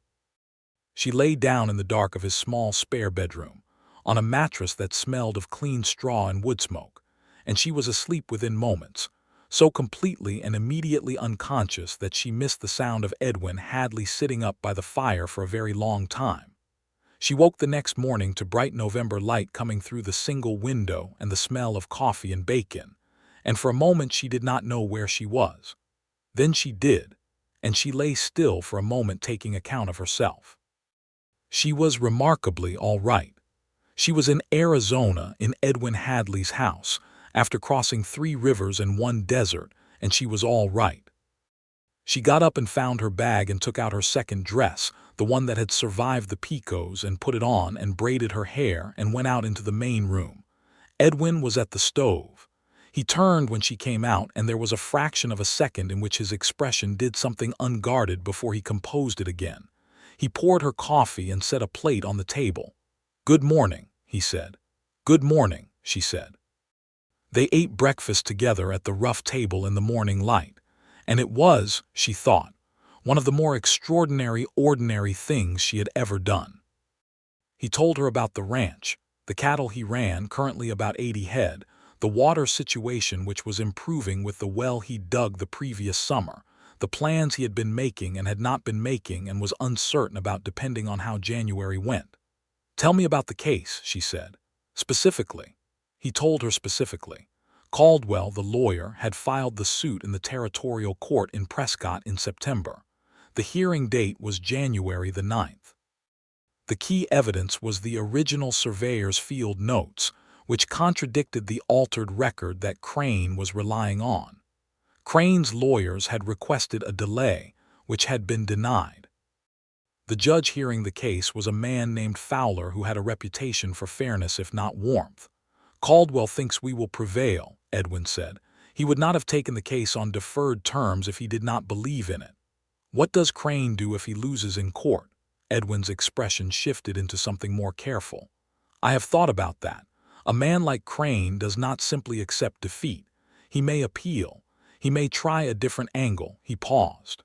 She lay down in the dark of his small spare bedroom, on a mattress that smelled of clean straw and wood smoke, and she was asleep within moments, so completely and immediately unconscious that she missed the sound of Edwin Hadley sitting up by the fire for a very long time. She woke the next morning to bright November light coming through the single window and the smell of coffee and bacon, and for a moment she did not know where she was. Then she did, and she lay still for a moment taking account of herself. She was remarkably all right. She was in Arizona in Edwin Hadley's house, after crossing 3 rivers and 1 desert, and she was all right. She got up and found her bag and took out her second dress, the one that had survived the picos, and put it on and braided her hair and went out into the main room. Edwin was at the stove. He turned when she came out, and there was a fraction of a second in which his expression did something unguarded before he composed it again. He poured her coffee and set a plate on the table. "Good morning," he said. "Good morning," she said. They ate breakfast together at the rough table in the morning light, and it was, she thought, one of the more extraordinary, ordinary things she had ever done. He told her about the ranch, the cattle he ran, currently about 80 head, the water situation which was improving with the well he'd dug the previous summer, the plans he had been making and had not been making and was uncertain about depending on how January went. "Tell me about the case," she said. "Specifically." He told her specifically. Caldwell, the lawyer, had filed the suit in the territorial court in Prescott in September. The hearing date was January the 9th. The key evidence was the original surveyor's field notes, which contradicted the altered record that Crane was relying on. Crane's lawyers had requested a delay, which had been denied. The judge hearing the case was a man named Fowler who had a reputation for fairness if not warmth. "Caldwell thinks we will prevail," Edwin said. "He would not have taken the case on deferred terms if he did not believe in it." "What does Crane do if he loses in court?" Edwin's expression shifted into something more careful. "I have thought about that. A man like Crane does not simply accept defeat. He may appeal. He may try a different angle." He paused.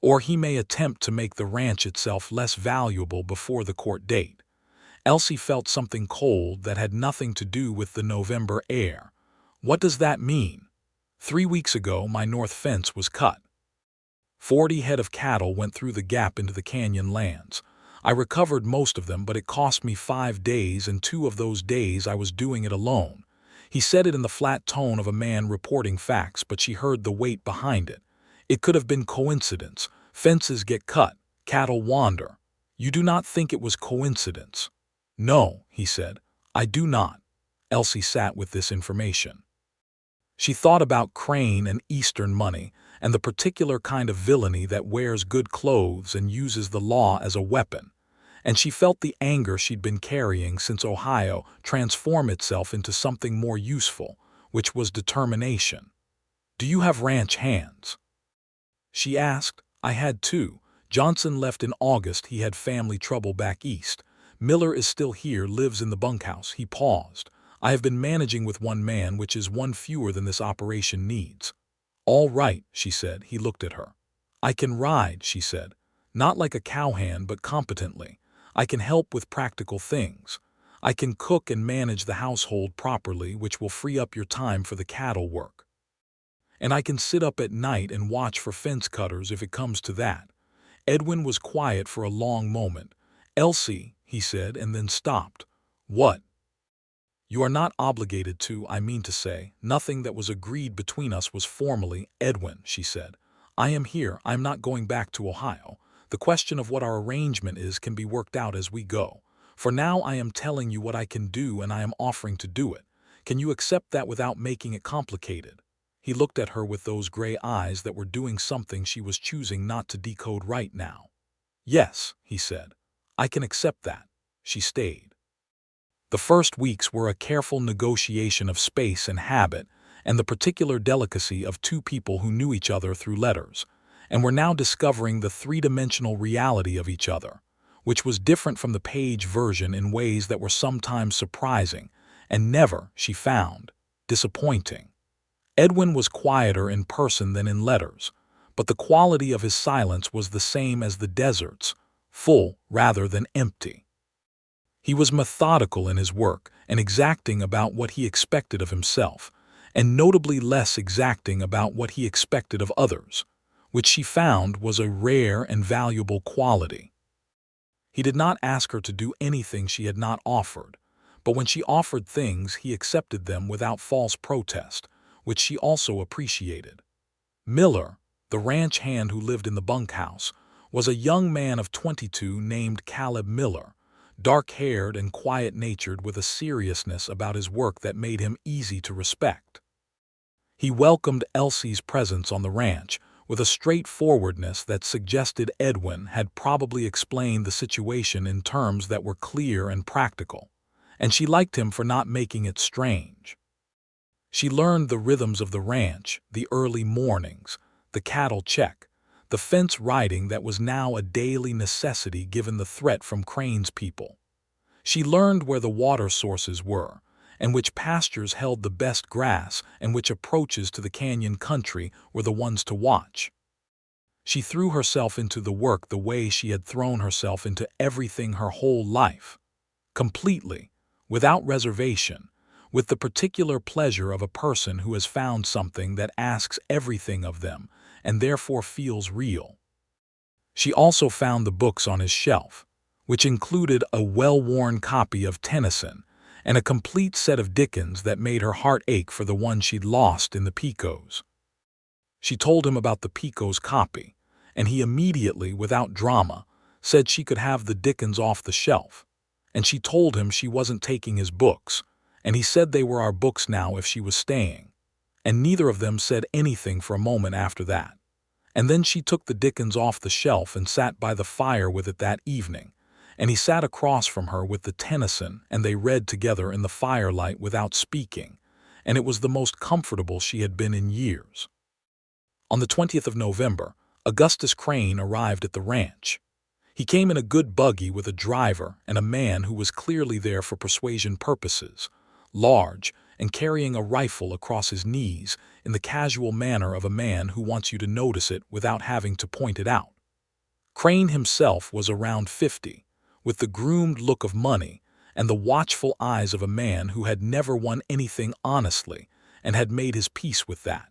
"Or he may attempt to make the ranch itself less valuable before the court date." Elsie felt something cold that had nothing to do with the November air. "What does that mean?" "3 weeks ago my north fence was cut. 40 head of cattle went through the gap into the canyon lands. I recovered most of them, but it cost me 5 days, and 2 of those days I was doing it alone." He said it in the flat tone of a man reporting facts, but she heard the weight behind it. "It could have been coincidence. Fences get cut. Cattle wander. You do not think it was coincidence?" "No," he said. "I do not." Elsie sat with this information. She thought about Crane and Eastern money, and the particular kind of villainy that wears good clothes and uses the law as a weapon, and she felt the anger she'd been carrying since Ohio transform itself into something more useful, which was determination. "Do you have ranch hands?" she asked. "I had 2. Johnson left in August. He had family trouble back east. Miller is still here, lives in the bunkhouse." He paused. "I have been managing with 1 man, which is 1 fewer than this operation needs." "All right," she said. He looked at her. "I can ride," she said. "Not like a cowhand, but competently. I can help with practical things. I can cook and manage the household properly, which will free up your time for the cattle work. And I can sit up at night and watch for fence cutters if it comes to that." Edwin was quiet for a long moment. "Elsie," he said, and then stopped. "What?" "You are not obligated to, I mean to say, nothing that was agreed between us was formally." "Edwin," she said, "I am here. I am not going back to Ohio. The question of what our arrangement is can be worked out as we go. For now I am telling you what I can do, and I am offering to do it. Can you accept that without making it complicated?" He looked at her with those gray eyes that were doing something she was choosing not to decode right now. "Yes," he said. "I can accept that." She stayed. The first weeks were a careful negotiation of space and habit, and the particular delicacy of two people who knew each other through letters, and were now discovering the three-dimensional reality of each other, which was different from the page version in ways that were sometimes surprising, and never, she found, disappointing. Edwin was quieter in person than in letters, but the quality of his silence was the same as the desert's, full rather than empty. He was methodical in his work and exacting about what he expected of himself, and notably less exacting about what he expected of others, which she found was a rare and valuable quality. He did not ask her to do anything she had not offered, but when she offered things he accepted them without false protest, which she also appreciated. Miller, the ranch hand who lived in the bunkhouse, was a young man of 22 named Caleb Miller, dark-haired and quiet-natured with a seriousness about his work that made him easy to respect. He welcomed Elsie's presence on the ranch with a straightforwardness that suggested Edwin had probably explained the situation in terms that were clear and practical, and she liked him for not making it strange. She learned the rhythms of the ranch, the early mornings, the cattle check, the fence riding that was now a daily necessity given the threat from Crane's people. She learned where the water sources were, and which pastures held the best grass and which approaches to the canyon country were the ones to watch. She threw herself into the work the way she had thrown herself into everything her whole life, completely, without reservation, with the particular pleasure of a person who has found something that asks everything of them and therefore feels real. She also found the books on his shelf, which included a well-worn copy of Tennyson and a complete set of Dickens that made her heart ache for the one she'd lost in the Picos. She told him about the Picos copy, and he immediately, without drama, said she could have the Dickens off the shelf, and she told him she wasn't taking his books, and he said they were our books now if she was staying, and neither of them said anything for a moment after that. And then she took the Dickens off the shelf and sat by the fire with it that evening, and he sat across from her with the Tennyson, and they read together in the firelight without speaking, and it was the most comfortable she had been in years. On the 20th of November, Augustus Crane arrived at the ranch. He came in a good buggy with a driver and a man who was clearly there for persuasion purposes, large and carrying a rifle across his knees in the casual manner of a man who wants you to notice it without having to point it out. Crane himself was around 50, with the groomed look of money and the watchful eyes of a man who had never won anything honestly and had made his peace with that.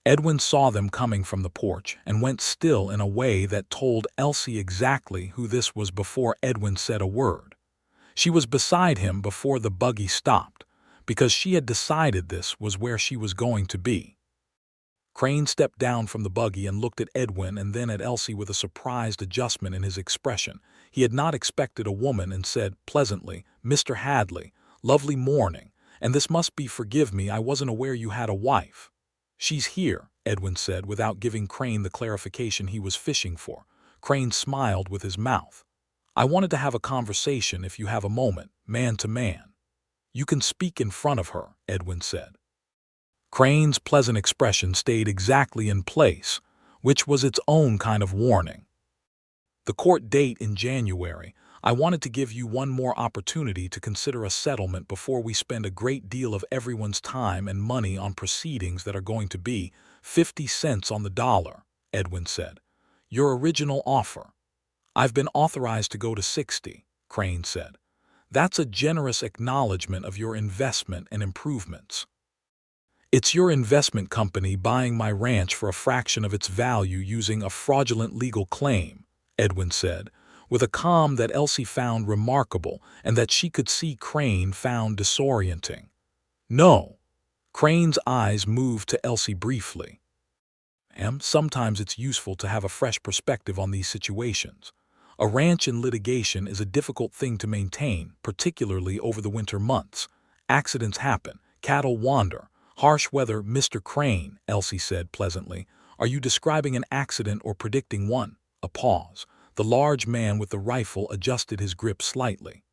Edwin saw them coming from the porch and went still in a way that told Elsie exactly who this was before Edwin said a word. She was beside him before the buggy stopped, because she had decided this was where she was going to be. Crane stepped down from the buggy and looked at Edwin and then at Elsie with a surprised adjustment in his expression. He had not expected a woman and said pleasantly, "Mr. Hadley, lovely morning, and this must be forgive me, I wasn't aware you had a wife." "She's here," Edwin said without giving Crane the clarification he was fishing for. Crane smiled with his mouth. "I wanted to have a conversation if you have a moment, man to man." "You can speak in front of her," Edwin said. Crane's pleasant expression stayed exactly in place, which was its own kind of warning. "The court date in January. I wanted to give you one more opportunity to consider a settlement before we spend a great deal of everyone's time and money on proceedings that are going to be 50 cents on the dollar," Edwin said. "Your original offer." "I've been authorized to go to 60, Crane said. "That's a generous acknowledgement of your investment and improvements." "It's your investment company buying my ranch for a fraction of its value using a fraudulent legal claim," Edwin said, with a calm that Elsie found remarkable and that she could see Crane found disorienting. "No." Crane's eyes moved to Elsie briefly. Sometimes it's useful to have a fresh perspective on these situations. A ranch in litigation is a difficult thing to maintain, particularly over the winter months. Accidents happen, cattle wander, Harsh weather, Mr. Crane, Elsie said pleasantly. Are you describing an accident or predicting one? A pause. The large man with the rifle adjusted his grip slightly.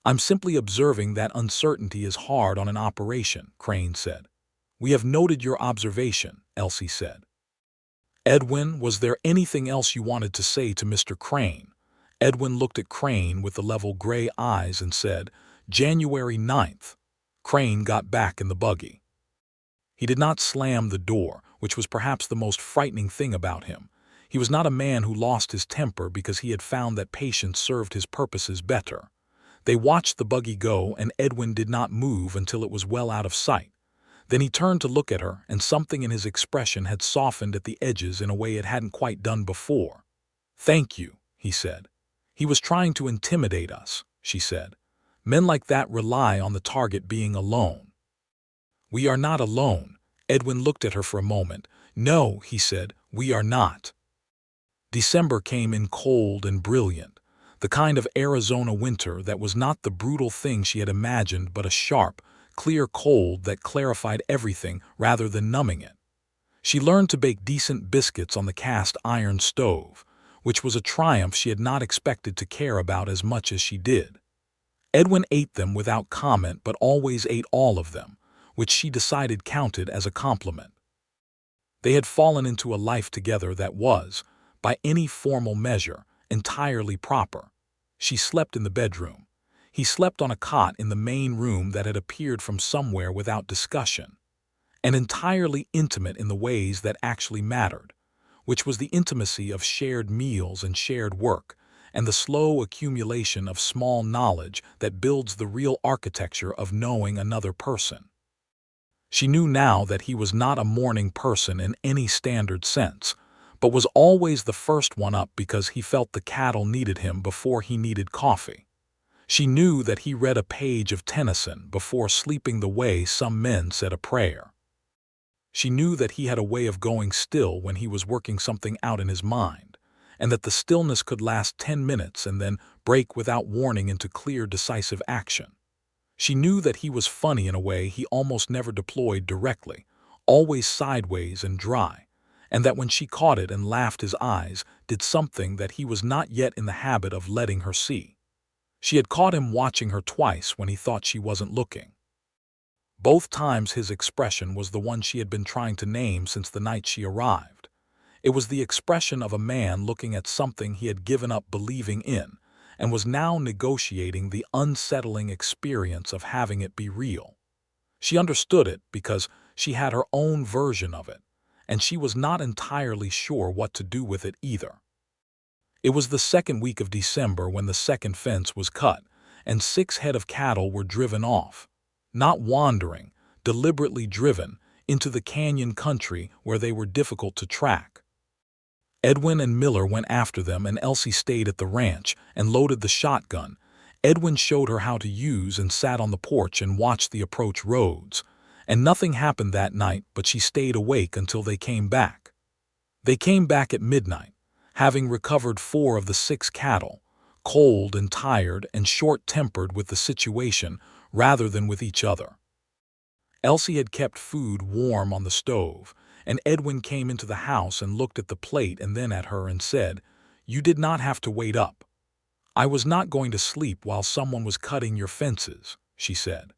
I'm simply observing that uncertainty is hard on an operation, Crane said. We have noted your observation, Elsie said. Edwin, was there anything else you wanted to say to Mr. Crane? Edwin looked at Crane with the level gray eyes and said, January 9th. Crane got back in the buggy. He did not slam the door, which was perhaps the most frightening thing about him. He was not a man who lost his temper because he had found that patience served his purposes better. They watched the buggy go, and Edwin did not move until it was well out of sight. Then he turned to look at her, and something in his expression had softened at the edges in a way it hadn't quite done before. Thank you, he said. He was trying to intimidate us, she said. Men like that rely on the target being alone. We are not alone. Edwin looked at her for a moment. No, he said, we are not. December came in cold and brilliant, the kind of Arizona winter that was not the brutal thing she had imagined but a sharp, clear cold that clarified everything rather than numbing it. She learned to bake decent biscuits on the cast iron stove, which was a triumph she had not expected to care about as much as she did. Edwin ate them without comment but always ate all of them, which she decided counted as a compliment. They had fallen into a life together that was, by any formal measure, entirely proper. She slept in the bedroom. He slept on a cot in the main room that had appeared from somewhere without discussion, and entirely intimate in the ways that actually mattered, which was the intimacy of shared meals and shared work, and the slow accumulation of small knowledge that builds the real architecture of knowing another person. She knew now that he was not a morning person in any standard sense, but was always the first one up because he felt the cattle needed him before he needed coffee. She knew that he read a page of Tennyson before sleeping the way some men said a prayer. She knew that he had a way of going still when he was working something out in his mind, and that the stillness could last 10 minutes and then break without warning into clear, decisive action. She knew that he was funny in a way he almost never deployed directly, always sideways and dry, and that when she caught it and laughed his eyes did something that he was not yet in the habit of letting her see. She had caught him watching her twice when he thought she wasn't looking. Both times his expression was the one she had been trying to name since the night she arrived. It was the expression of a man looking at something he had given up believing in, and was now negotiating the unsettling experience of having it be real. She understood it because she had her own version of it, and she was not entirely sure what to do with it either. It was the second week of December when the second fence was cut, and 6 head of cattle were driven off, not wandering, deliberately driven, into the canyon country where they were difficult to track. Edwin and Miller went after them, and Elsie stayed at the ranch and loaded the shotgun. Edwin showed her how to use and sat on the porch and watched the approach roads, and nothing happened that night, but she stayed awake until they came back. They came back at midnight, having recovered 4 of the 6 cattle, cold and tired and short-tempered with the situation rather than with each other. Elsie had kept food warm on the stove, and Edwin came into the house and looked at the plate and then at her and said, "You did not have to wait up. I was not going to sleep while someone was cutting your fences," she said.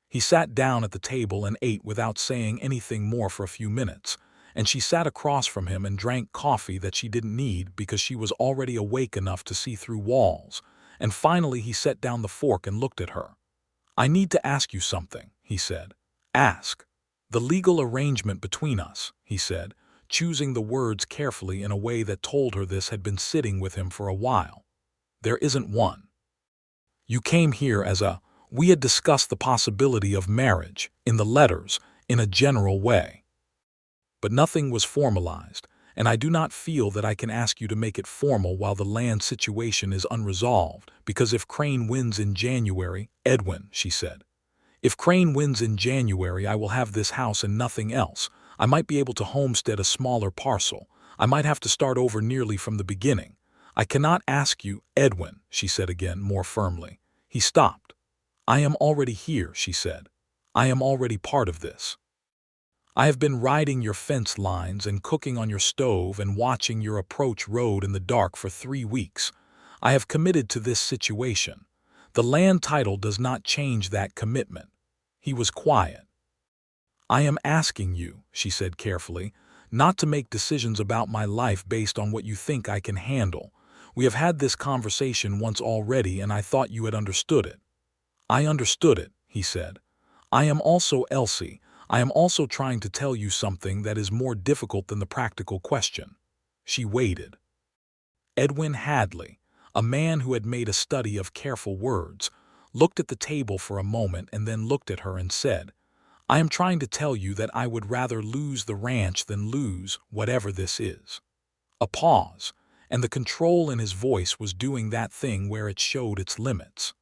He sat down at the table and ate without saying anything more for a few minutes, and she sat across from him and drank coffee that she didn't need because she was already awake enough to see through walls, and finally he set down the fork and looked at her. "I need to ask you something," he said. "Ask." "The legal arrangement between us," he said, choosing the words carefully in a way that told her this had been sitting with him for a while. "There isn't one. You came here as we had discussed the possibility of marriage, in the letters, in a general way. But nothing was formalized, and I do not feel that I can ask you to make it formal while the land situation is unresolved, because if Crane wins in January, Edwin," she said, "if Crane wins in January, I will have this house and nothing else. I might be able to homestead a smaller parcel. I might have to start over nearly from the beginning. I cannot ask you, Edwin," she said again, more firmly. He stopped. "I am already here," she said. "I am already part of this." I have been riding your fence lines and cooking on your stove and watching your approach road in the dark for 3 weeks. I have committed to this situation. The land title does not change that commitment." He was quiet. "I am asking you," she said carefully, "not to make decisions about my life based on what you think I can handle. We have had this conversation once already, and I thought you had understood it." "I understood it," he said. "I am also Elsie. I am also trying to tell you something that is more difficult than the practical question." She waited. Edwin Hadley, a man who had made a study of careful words, looked at the table for a moment and then looked at her and said, "I am trying to tell you that I would rather lose the ranch than lose whatever this is." A pause, and the control in his voice was doing that thing where it showed its limits.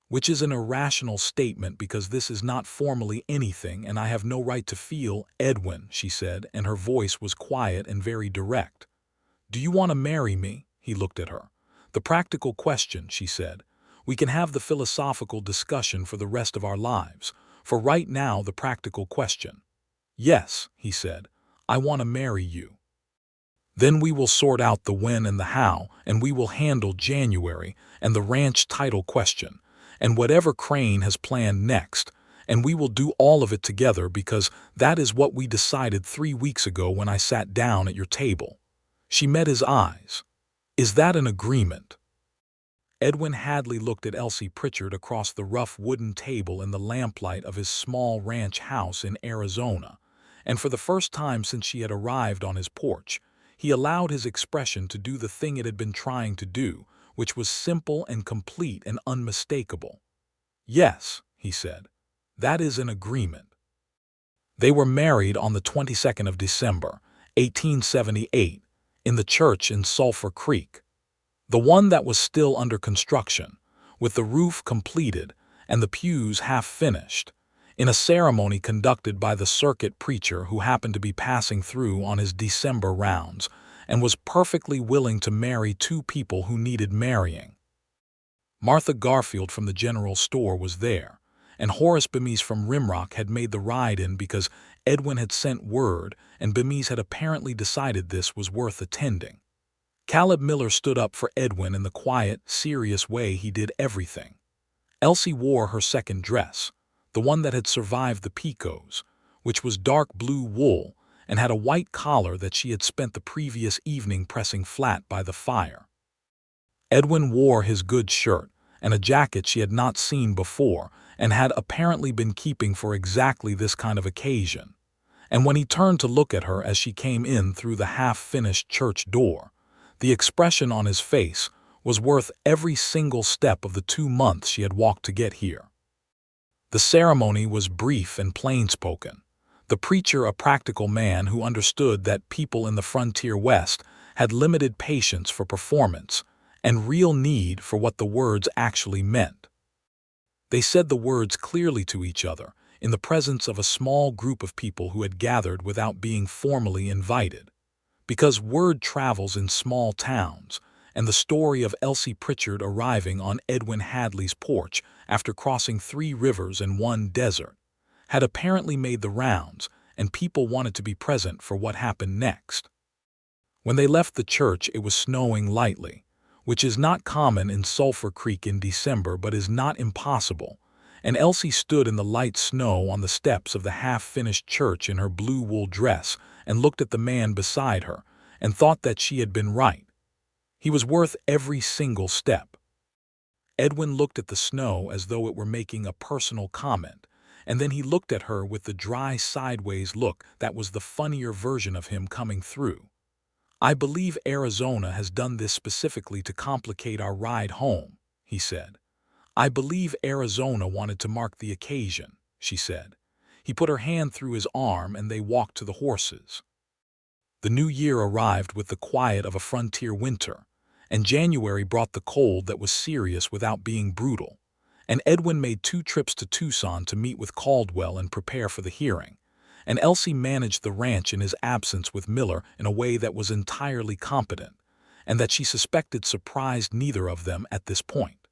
"Which is an irrational statement because this is not formally anything and I have no right to feel, Edwin," she said, and her voice was quiet and very direct. "Do you want to marry me?" He looked at her. "The practical question," she said. "We can have the philosophical discussion for the rest of our lives. For right now, the practical question." "Yes," he said, "I want to marry you." "Then we will sort out the when and the how, and we will handle January and the ranch title question, and whatever Crane has planned next, and we will do all of it together because that is what we decided 3 weeks ago when I sat down at your table." She met his eyes. "Is that an agreement?" Edwin Hadley looked at Elsie Pritchard across the rough wooden table in the lamplight of his small ranch house in Arizona, and for the first time since she had arrived on his porch, he allowed his expression to do the thing it had been trying to do, which was simple and complete and unmistakable. "Yes," he said, "that is an agreement." They were married on the 22nd of December, 1878, in the church in Sulphur Creek, the one that was still under construction, with the roof completed and the pews half finished, in a ceremony conducted by the circuit preacher who happened to be passing through on his December rounds and was perfectly willing to marry 2 people who needed marrying. Martha Garfield from the general store was there, and Horace Bemis from Rimrock had made the ride in because Edwin had sent word and Bemis had apparently decided this was worth attending. Caleb Miller stood up for Edwin in the quiet, serious way he did everything. Elsie wore her second dress, the one that had survived the Picos, which was dark blue wool and had a white collar that she had spent the previous evening pressing flat by the fire. Edwin wore his good shirt and a jacket she had not seen before and had apparently been keeping for exactly this kind of occasion. And when he turned to look at her as she came in through the half-finished church door, the expression on his face was worth every single step of the 2 months she had walked to get here. The ceremony was brief and plain-spoken. The preacher, a practical man who understood that people in the frontier West had limited patience for performance and real need for what the words actually meant. They said the words clearly to each other in the presence of a small group of people who had gathered without being formally invited. Because word travels in small towns, and the story of Elsie Pritchard arriving on Edwin Hadley's porch after crossing 3 rivers and 1 desert had apparently made the rounds, and people wanted to be present for what happened next. When they left the church, it was snowing lightly, which is not common in Sulphur Creek in December but is not impossible, and Elsie stood in the light snow on the steps of the half-finished church in her blue wool dress and looked at the man beside her and thought that she had been right. He was worth every single step. Edwin looked at the snow as though it were making a personal comment, and then he looked at her with the dry sideways look that was the funnier version of him coming through. "I believe Arizona has done this specifically to complicate our ride home," he said. "I believe Arizona wanted to mark the occasion," she said. He put her hand through his arm and they walked to the horses. The new year arrived with the quiet of a frontier winter, and January brought the cold that was serious without being brutal, and Edwin made 2 trips to Tucson to meet with Caldwell and prepare for the hearing, and Elsie managed the ranch in his absence with Miller in a way that was entirely competent, and that she suspected surprised neither of them at this point.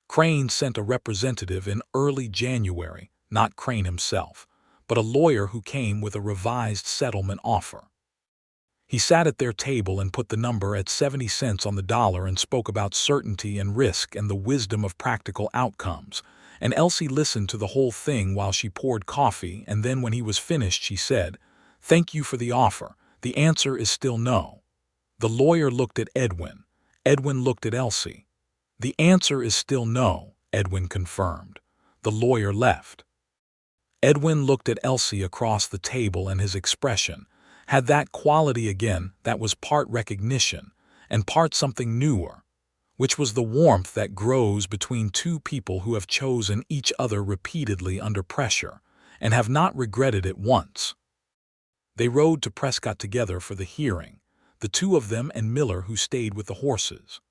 Crane sent a representative in early January, not Crane himself, but a lawyer who came with a revised settlement offer. He sat at their table and put the number at 70 cents on the dollar and spoke about certainty and risk and the wisdom of practical outcomes. And Elsie listened to the whole thing while she poured coffee, and then when he was finished she said, "Thank you for the offer. The answer is still no." The lawyer looked at Edwin. Edwin looked at Elsie. "The answer is still no," Edwin confirmed. The lawyer left. Edwin looked at Elsie across the table, and his expression had that quality again that was part recognition and part something newer, which was the warmth that grows between two people who have chosen each other repeatedly under pressure and have not regretted it once. They rode to Prescott together for the hearing, the two of them and Miller, who stayed with the horses.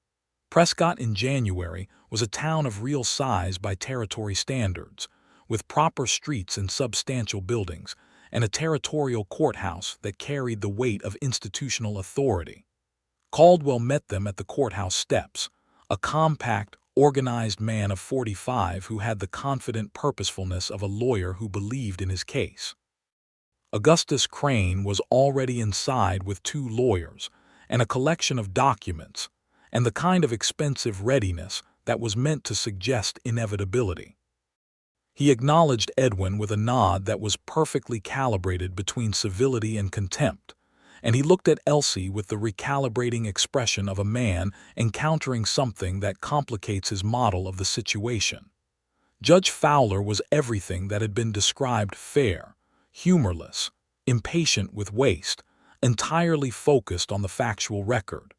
Prescott in January was a town of real size by territory standards, with proper streets and substantial buildings, and a territorial courthouse that carried the weight of institutional authority. Caldwell met them at the courthouse steps, a compact, organized man of 45 who had the confident purposefulness of a lawyer who believed in his case. Augustus Crane was already inside with two lawyers and a collection of documents, and the kind of expensive readiness that was meant to suggest inevitability. He acknowledged Edwin with a nod that was perfectly calibrated between civility and contempt, and he looked at Elsie with the recalibrating expression of a man encountering something that complicates his model of the situation. Judge Fowler was everything that had been described: fair, humorless, impatient with waste, entirely focused on the factual record.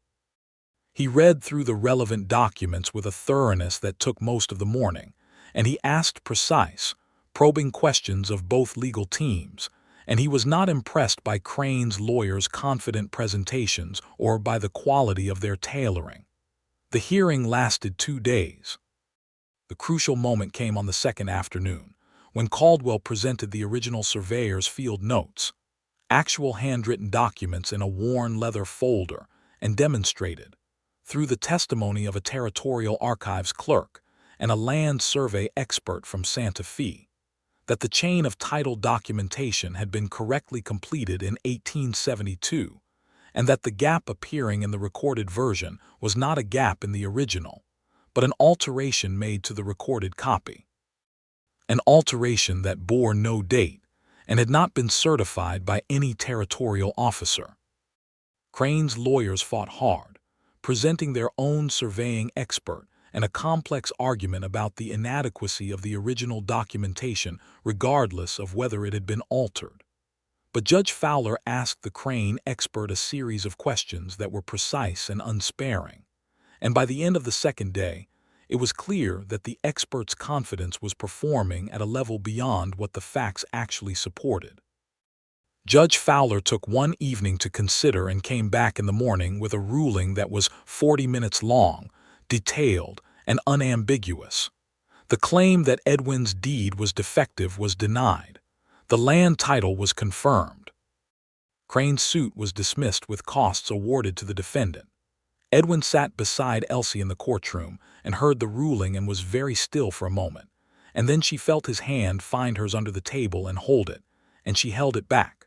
He read through the relevant documents with a thoroughness that took most of the morning, and he asked precise, probing questions of both legal teams, and he was not impressed by Crane's lawyers' confident presentations or by the quality of their tailoring. The hearing lasted 2 days. The crucial moment came on the second afternoon, when Caldwell presented the original surveyor's field notes, actual handwritten documents in a worn leather folder, and demonstrated, through the testimony of a territorial archives clerk and a land survey expert from Santa Fe, that the chain of title documentation had been correctly completed in 1872, and that the gap appearing in the recorded version was not a gap in the original, but an alteration made to the recorded copy. An alteration that bore no date and had not been certified by any territorial officer. Crane's lawyers fought hard, presenting their own surveying expert and a complex argument about the inadequacy of the original documentation regardless of whether it had been altered. But Judge Fowler asked the Crane expert a series of questions that were precise and unsparing, and by the end of the second day, it was clear that the expert's confidence was performing at a level beyond what the facts actually supported. Judge Fowler took one evening to consider and came back in the morning with a ruling that was 40 minutes long, detailed, and unambiguous. The claim that Edwin's deed was defective was denied. The land title was confirmed. Crane's suit was dismissed with costs awarded to the defendant. Edwin sat beside Elsie in the courtroom and heard the ruling and was very still for a moment, and then she felt his hand find hers under the table and hold it, and she held it back.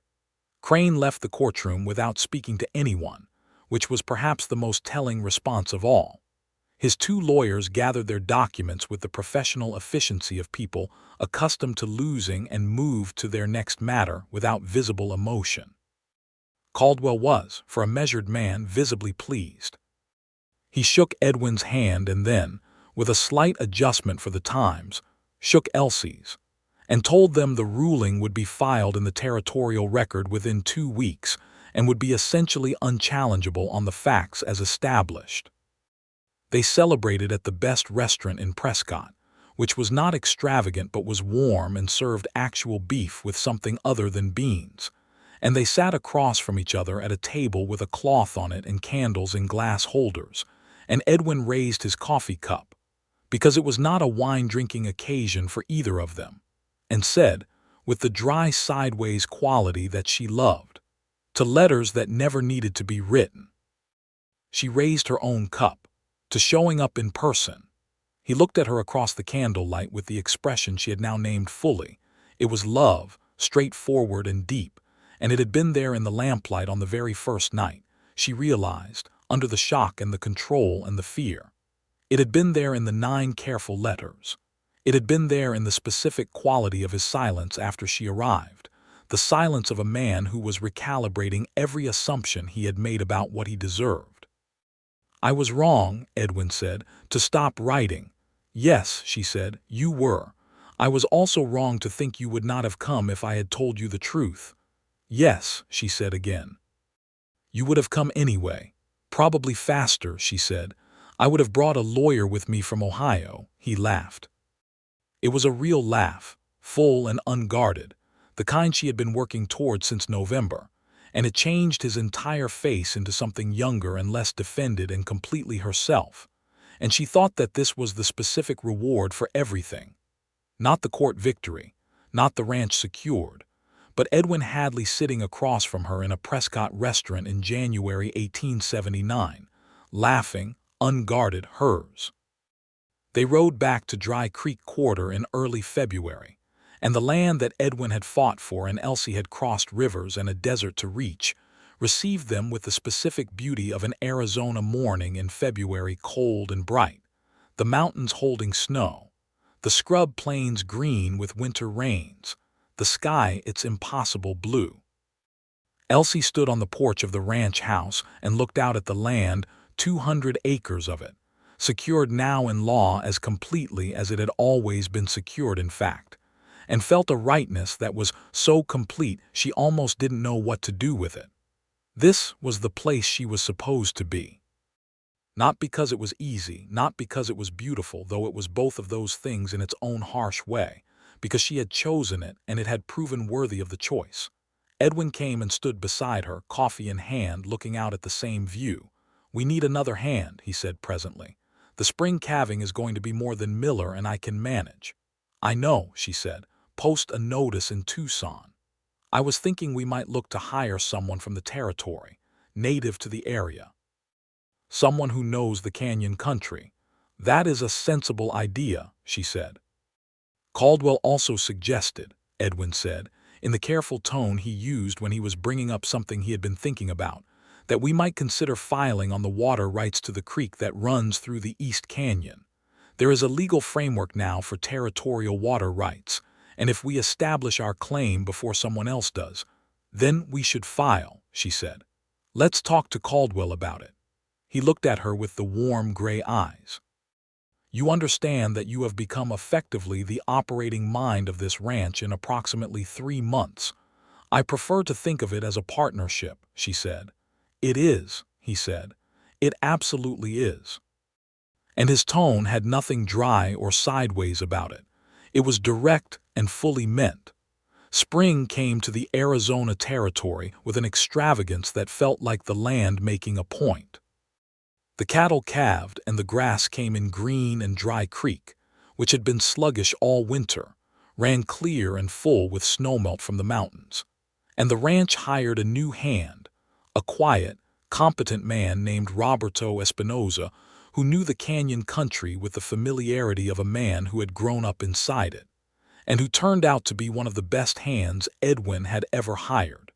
Crane left the courtroom without speaking to anyone, which was perhaps the most telling response of all. His two lawyers gathered their documents with the professional efficiency of people accustomed to losing and moved to their next matter without visible emotion. Caldwell was, for a measured man, visibly pleased. He shook Edwin's hand and then, with a slight adjustment for the times, shook Elsie's, and told them the ruling would be filed in the territorial record within 2 weeks and would be essentially unchallengeable on the facts as established. They celebrated at the best restaurant in Prescott, which was not extravagant but was warm and served actual beef with something other than beans, and they sat across from each other at a table with a cloth on it and candles in glass holders, and Edwin raised his coffee cup, because it was not a wine-drinking occasion for either of them, and said, with the dry sideways quality that she loved, to letters that never needed to be written. She raised her own cup, to showing up in person. He looked at her across the candlelight with the expression she had now named fully. It was love, straightforward and deep, and it had been there in the lamplight on the very first night, she realized, under the shock and the control and the fear. It had been there in the 9 careful letters. It had been there in the specific quality of his silence after she arrived, the silence of a man who was recalibrating every assumption he had made about what he deserved. "I was wrong," Edwin said, "to stop writing." "Yes," she said, "you were. I was also wrong to think you would not have come if I had told you the truth." "Yes," she said again. "You would have come anyway. Probably faster," she said. "I would have brought a lawyer with me from Ohio." He laughed. It was a real laugh, full and unguarded, the kind she had been working toward since November, and it changed his entire face into something younger and less defended and completely herself, and she thought that this was the specific reward for everything. Not the court victory, not the ranch secured, but Edwin Hadley sitting across from her in a Prescott restaurant in January 1879, laughing, unguarded, hers. They rode back to Dry Creek Quarter in early February, and the land that Edwin had fought for and Elsie had crossed rivers and a desert to reach received them with the specific beauty of an Arizona morning in February, cold and bright, the mountains holding snow, the scrub plains green with winter rains, the sky its impossible blue. Elsie stood on the porch of the ranch house and looked out at the land, 200 acres of it, secured now in law as completely as it had always been secured in fact, and felt a rightness that was so complete she almost didn't know what to do with it. This was the place she was supposed to be. Not because it was easy, not because it was beautiful, though it was both of those things in its own harsh way, because she had chosen it and it had proven worthy of the choice. Edwin came and stood beside her, coffee in hand, looking out at the same view. "We need another hand," he said presently. "The spring calving is going to be more than Miller and I can manage." "I know," she said. "Post a notice in Tucson. I was thinking we might look to hire someone from the territory, native to the area. Someone who knows the canyon country." "That is a sensible idea," she said. Caldwell also suggested, Edwin said, in the careful tone he used when he was bringing up something he had been thinking about, that we might consider filing on the water rights to the creek that runs through the East Canyon. There is a legal framework now for territorial water rights, and if we establish our claim before someone else does, then we should file, she said. "Let's talk to Caldwell about it." He looked at her with the warm gray eyes. "You understand that you have become effectively the operating mind of this ranch in approximately 3 months. I prefer to think of it as a partnership," she said. "It is," he said. "It absolutely is." And his tone had nothing dry or sideways about it. It was direct and fully meant. Spring came to the Arizona territory with an extravagance that felt like the land making a point. The cattle calved and the grass came in green, and Dry Creek, which had been sluggish all winter, ran clear and full with snowmelt from the mountains. And the ranch hired a new hand, a quiet, competent man named Roberto Espinoza, who knew the canyon country with the familiarity of a man who had grown up inside it, and who turned out to be one of the best hands Edwin had ever hired.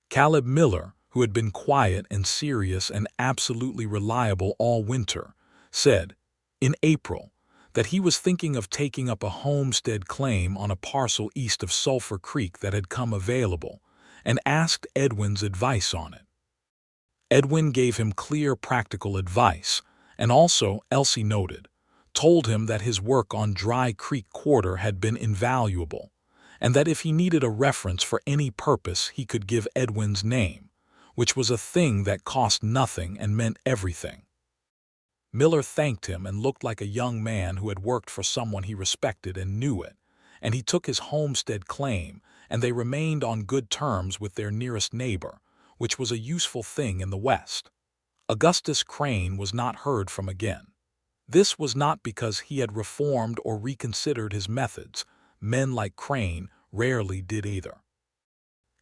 Caleb Miller, who had been quiet and serious and absolutely reliable all winter, said, in April, that he was thinking of taking up a homestead claim on a parcel east of Sulphur Creek that had come available, and asked Edwin's advice on it. Edwin gave him clear, practical advice, and also, Elsie noted, told him that his work on Dry Creek Quarter had been invaluable, and that if he needed a reference for any purpose he could give Edwin's name, which was a thing that cost nothing and meant everything. Miller thanked him and looked like a young man who had worked for someone he respected and knew it, and he took his homestead claim, and they remained on good terms with their nearest neighbor, which was a useful thing in the West. Augustus Crane was not heard from again. This was not because he had reformed or reconsidered his methods. Men like Crane rarely did either.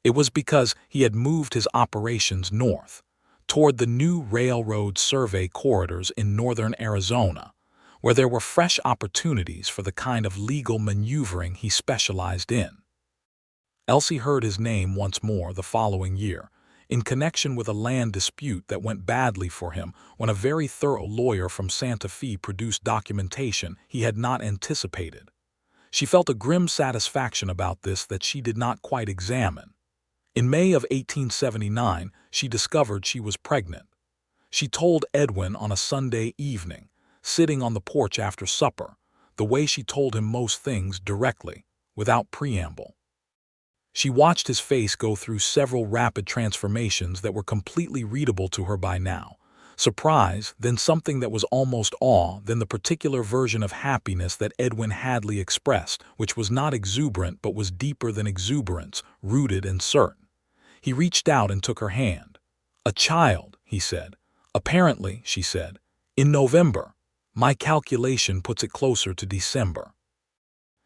It was because he had moved his operations north, toward the new railroad survey corridors in northern Arizona, where there were fresh opportunities for the kind of legal maneuvering he specialized in. Elsie heard his name once more the following year, in connection with a land dispute that went badly for him when a very thorough lawyer from Santa Fe produced documentation he had not anticipated. She felt a grim satisfaction about this that she did not quite examine. In May of 1879, she discovered she was pregnant. She told Edwin on a Sunday evening, sitting on the porch after supper, the way she told him most things directly, without preamble. She watched his face go through several rapid transformations that were completely readable to her by now. Surprise, then something that was almost awe, then the particular version of happiness that Edwin Hadley expressed, which was not exuberant but was deeper than exuberance, rooted and certain. He reached out and took her hand. "A child," he said. "Apparently," she said, "in November. My calculation puts it closer to December."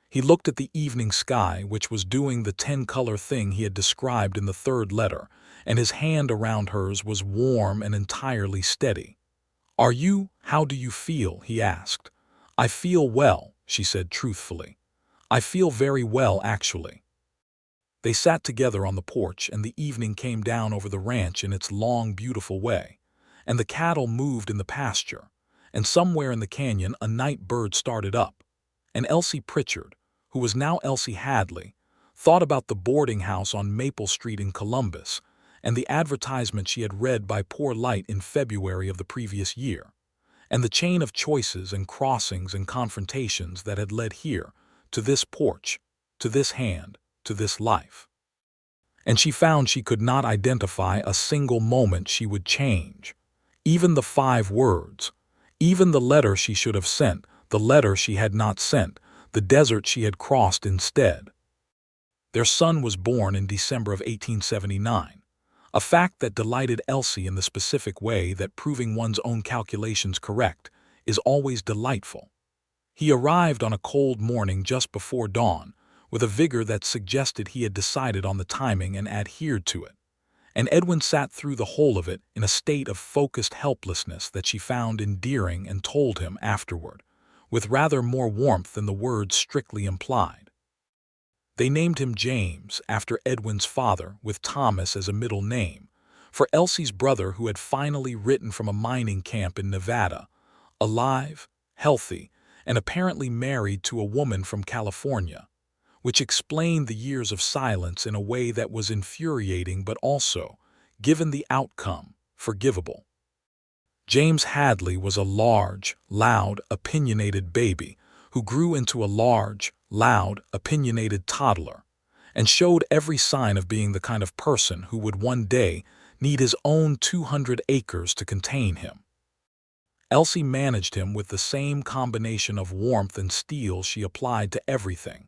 He looked at the evening sky, which was doing the 10-color thing he had described in the third letter, and his hand around hers was warm and entirely steady. How do you feel?" he asked. "I feel well," she said truthfully. "I feel very well, actually." They sat together on the porch, and the evening came down over the ranch in its long, beautiful way, and the cattle moved in the pasture, and somewhere in the canyon a night bird started up, and Elsie Pritchard, who was now Elsie Hadley, thought about the boarding house on Maple Street in Columbus and the advertisement she had read by poor light in February of the previous year, and the chain of choices and crossings and confrontations that had led here, to this porch, to this hand, to this life. And she found she could not identify a single moment she would change. Even the 5 words, even the letter she should have sent, the letter she had not sent, the desert she had crossed instead. Their son was born in December of 1879, a fact that delighted Elsie in the specific way that proving one's own calculations correct is always delightful. He arrived on a cold morning just before dawn, with a vigor that suggested he had decided on the timing and adhered to it, and Edwin sat through the whole of it in a state of focused helplessness that she found endearing and told him afterward, with rather more warmth than the words strictly implied. They named him James, after Edwin's father, with Thomas as a middle name, for Elsie's brother who had finally written from a mining camp in Nevada, alive, healthy, and apparently married to a woman from California, which explained the years of silence in a way that was infuriating but also, given the outcome, forgivable. James Hadley was a large, loud, opinionated baby who grew into a large, loud, opinionated toddler and showed every sign of being the kind of person who would one day need his own 200 acres to contain him. Elsie managed him with the same combination of warmth and steel she applied to everything,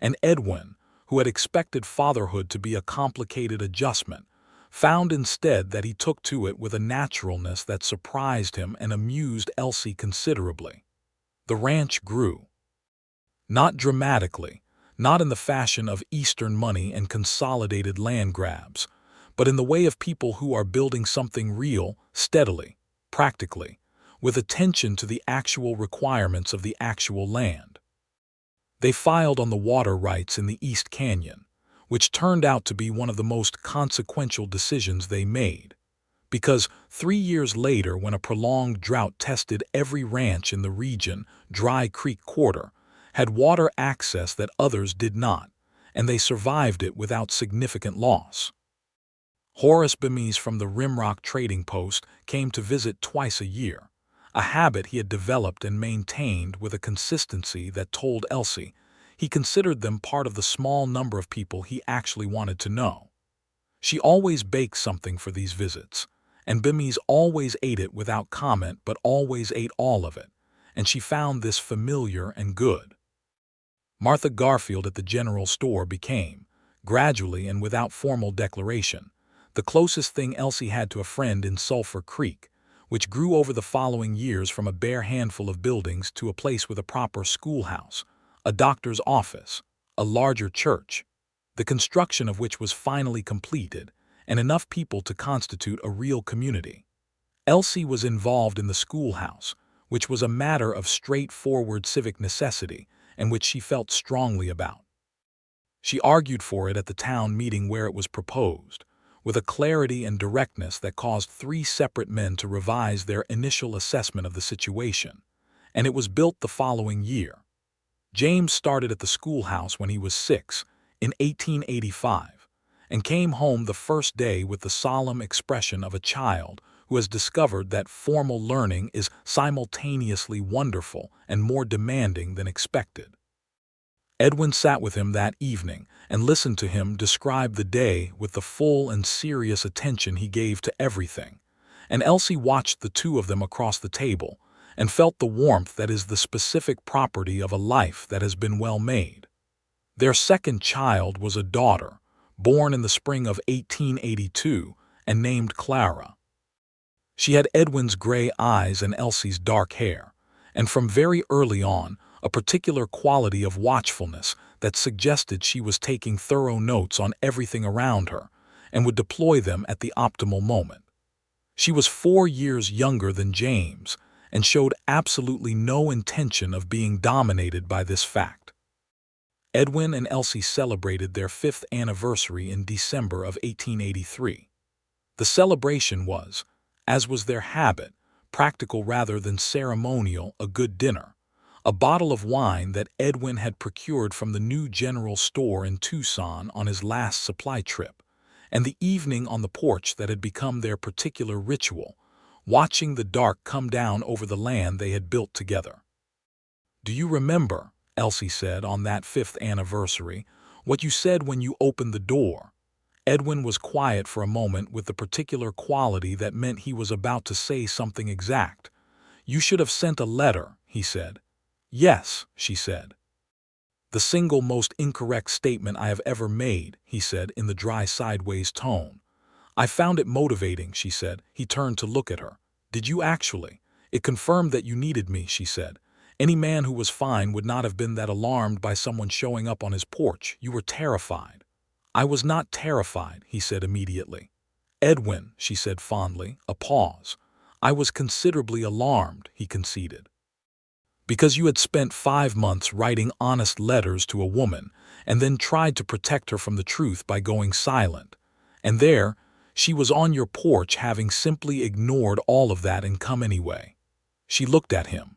and Edwin, who had expected fatherhood to be a complicated adjustment, found instead that he took to it with a naturalness that surprised him and amused Elsie considerably. The ranch grew. Not dramatically, not in the fashion of Eastern money and consolidated land grabs, but in the way of people who are building something real, steadily, practically, with attention to the actual requirements of the actual land. They filed on the water rights in the East Canyon, which turned out to be one of the most consequential decisions they made, because 3 years later, when a prolonged drought tested every ranch in the region, Dry Creek Quarter had water access that others did not, and they survived it without significant loss. Horace Bemis from the Rimrock Trading Post came to visit twice a year, a habit he had developed and maintained with a consistency that told Elsie he considered them part of the small number of people he actually wanted to know. She always baked something for these visits, and Bemis always ate it without comment but always ate all of it, and she found this familiar and good. Martha Garfield at the general store became, gradually and without formal declaration, the closest thing Elsie had to a friend in Sulphur Creek, which grew over the following years from a bare handful of buildings to a place with a proper schoolhouse, a doctor's office, a larger church, the construction of which was finally completed, and enough people to constitute a real community. Elsie was involved in the schoolhouse, which was a matter of straightforward civic necessity and which she felt strongly about. She argued for it at the town meeting where it was proposed, with a clarity and directness that caused 3 separate men to revise their initial assessment of the situation, and it was built the following year. James started at the schoolhouse when he was 6, in 1885, and came home the first day with the solemn expression of a child who has discovered that formal learning is simultaneously wonderful and more demanding than expected. Edwin sat with him that evening and listened to him describe the day with the full and serious attention he gave to everything, and Elsie watched the two of them across the table and felt the warmth that is the specific property of a life that has been well made. Their second child was a daughter, born in the spring of 1882 and named Clara. She had Edwin's gray eyes and Elsie's dark hair, and from very early on, a particular quality of watchfulness that suggested she was taking thorough notes on everything around her and would deploy them at the optimal moment. She was 4 years younger than James and showed absolutely no intention of being dominated by this fact. Edwin and Elsie celebrated their 5th anniversary in December of 1883. The celebration was, as was their habit, practical rather than ceremonial, a good dinner, a bottle of wine that Edwin had procured from the new general store in Tucson on his last supply trip, and the evening on the porch that had become their particular ritual, watching the dark come down over the land they had built together. "Do you remember," Elsie said on that 5th anniversary, "what you said when you opened the door?" Edwin was quiet for a moment with the particular quality that meant he was about to say something exact. "You should have sent a letter," he said. "Yes," she said. "The single most incorrect statement I have ever made," he said in the dry sideways tone. "I found it motivating," she said. He turned to look at her. "Did you actually? It confirmed that you needed me," she said. "Any man who was fine would not have been that alarmed by someone showing up on his porch. You were terrified." "I was not terrified," he said immediately. "Edwin," she said fondly, a pause. "I was considerably alarmed," he conceded. "Because you had spent 5 months writing honest letters to a woman and then tried to protect her from the truth by going silent. And there, she was on your porch having simply ignored all of that and come anyway." She looked at him.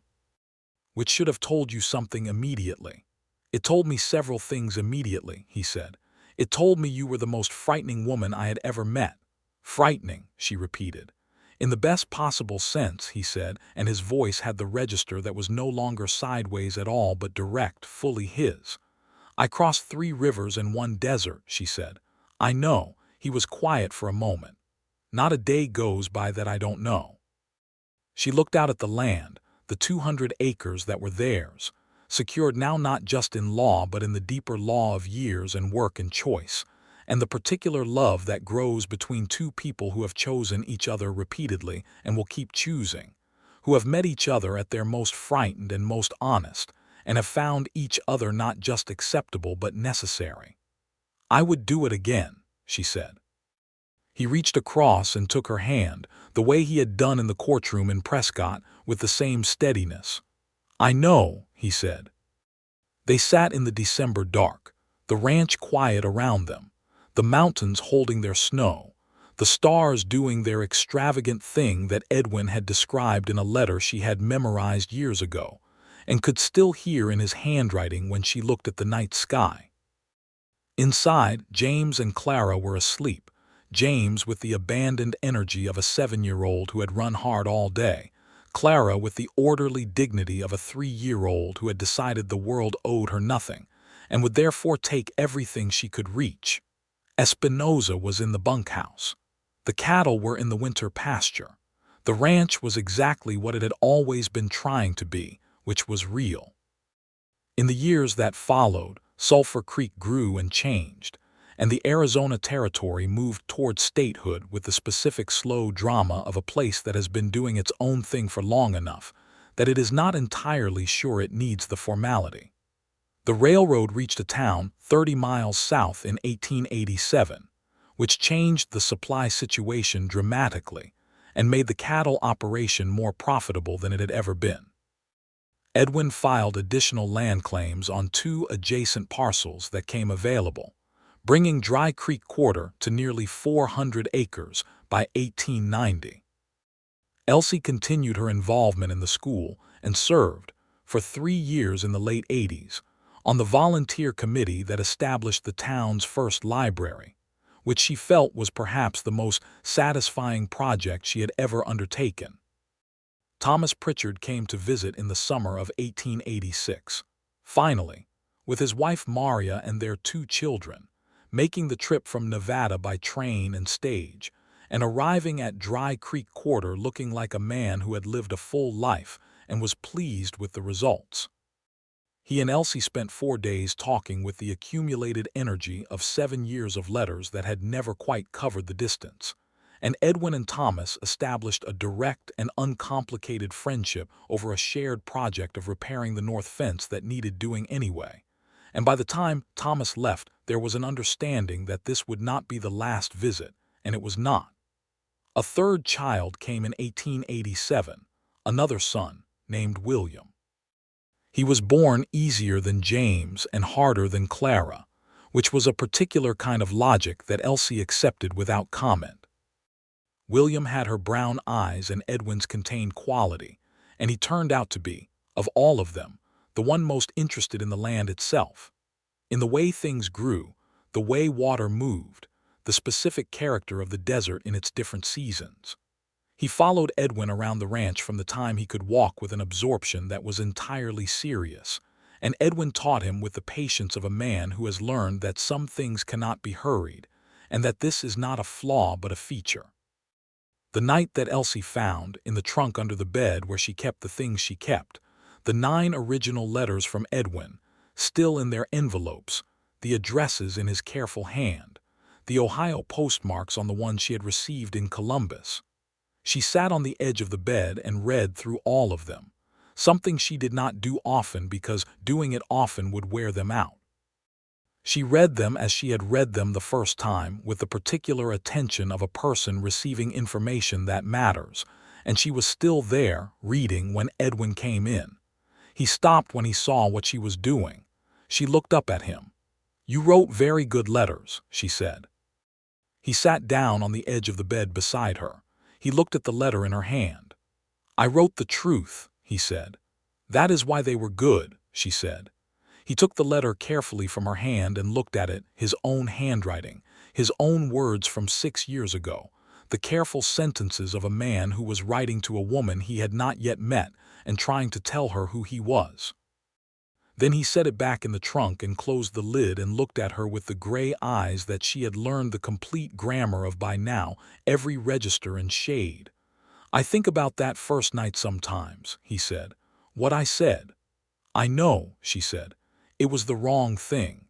"Which should have told you something immediately." "It told me several things immediately," he said. "It told me you were the most frightening woman I had ever met." "Frightening," she repeated. "In the best possible sense," he said, and his voice had the register that was no longer sideways at all but direct, fully his. "I crossed 3 rivers and 1 desert," she said. "I know." He was quiet for a moment. "Not a day goes by that I don't know." She looked out at the land, the 200 acres that were theirs, secured now not just in law but in the deeper law of years and work and choice, and the particular love that grows between two people who have chosen each other repeatedly and will keep choosing, who have met each other at their most frightened and most honest, and have found each other not just acceptable but necessary. "I would do it again," she said. He reached across and took her hand, the way he had done in the courtroom in Prescott, with the same steadiness. "I know," he said. They sat in the December dark, the ranch quiet around them, the mountains holding their snow, the stars doing their extravagant thing that Edwin had described in a letter she had memorized years ago, and could still hear in his handwriting when she looked at the night sky. Inside, James and Clara were asleep, James with the abandoned energy of a 7-year-old who had run hard all day, Clara with the orderly dignity of a 3-year-old who had decided the world owed her nothing, and would therefore take everything she could reach. Espinosa was in the bunkhouse. The cattle were in the winter pasture. The ranch was exactly what it had always been trying to be, which was real. In the years that followed, Sulphur Creek grew and changed, and the Arizona Territory moved toward statehood with the specific slow drama of a place that has been doing its own thing for long enough that it is not entirely sure it needs the formality. The railroad reached a town 30 miles south in 1887, which changed the supply situation dramatically and made the cattle operation more profitable than it had ever been. Edwin filed additional land claims on 2 adjacent parcels that came available, bringing Dry Creek Quarter to nearly 400 acres by 1890. Elsie continued her involvement in the school and served, for 3 years in the late 80s, on the volunteer committee that established the town's first library, which she felt was perhaps the most satisfying project she had ever undertaken. Thomas Pritchard came to visit in the summer of 1886. Finally, with his wife Maria and their 2 children, making the trip from Nevada by train and stage, and arriving at Dry Creek Quarter looking like a man who had lived a full life and was pleased with the results. He and Elsie spent 4 days talking with the accumulated energy of 7 years of letters that had never quite covered the distance, and Edwin and Thomas established a direct and uncomplicated friendship over a shared project of repairing the north fence that needed doing anyway. And by the time Thomas left, there was an understanding that this would not be the last visit, and it was not. A 3rd child came in 1887, another son named William. He was born easier than James and harder than Clara, which was a particular kind of logic that Elsie accepted without comment. William had her brown eyes and Edwin's contained quality, and he turned out to be, of all of them, the one most interested in the land itself, in the way things grew, the way water moved, the specific character of the desert in its different seasons. He followed Edwin around the ranch from the time he could walk with an absorption that was entirely serious, and Edwin taught him with the patience of a man who has learned that some things cannot be hurried, and that this is not a flaw but a feature. The night that Elsie found, in the trunk under the bed where she kept the things she kept, the 9 original letters from Edwin, still in their envelopes, the addresses in his careful hand, the Ohio postmarks on the ones she had received in Columbus. She sat on the edge of the bed and read through all of them, something she did not do often because doing it often would wear them out. She read them as she had read them the first time, with the particular attention of a person receiving information that matters, and she was still there, reading, when Edwin came in. He stopped when he saw what she was doing. She looked up at him. "You wrote very good letters," she said. He sat down on the edge of the bed beside her. He looked at the letter in her hand. "I wrote the truth," he said. "That is why they were good," she said. He took the letter carefully from her hand and looked at it, his own handwriting, his own words from 6 years ago, the careful sentences of a man who was writing to a woman he had not yet met and trying to tell her who he was. Then he set it back in the trunk and closed the lid and looked at her with the gray eyes that she had learned the complete grammar of by now, every register and shade. "I think about that first night sometimes," he said. "What I said." "I know," she said. "It was the wrong thing."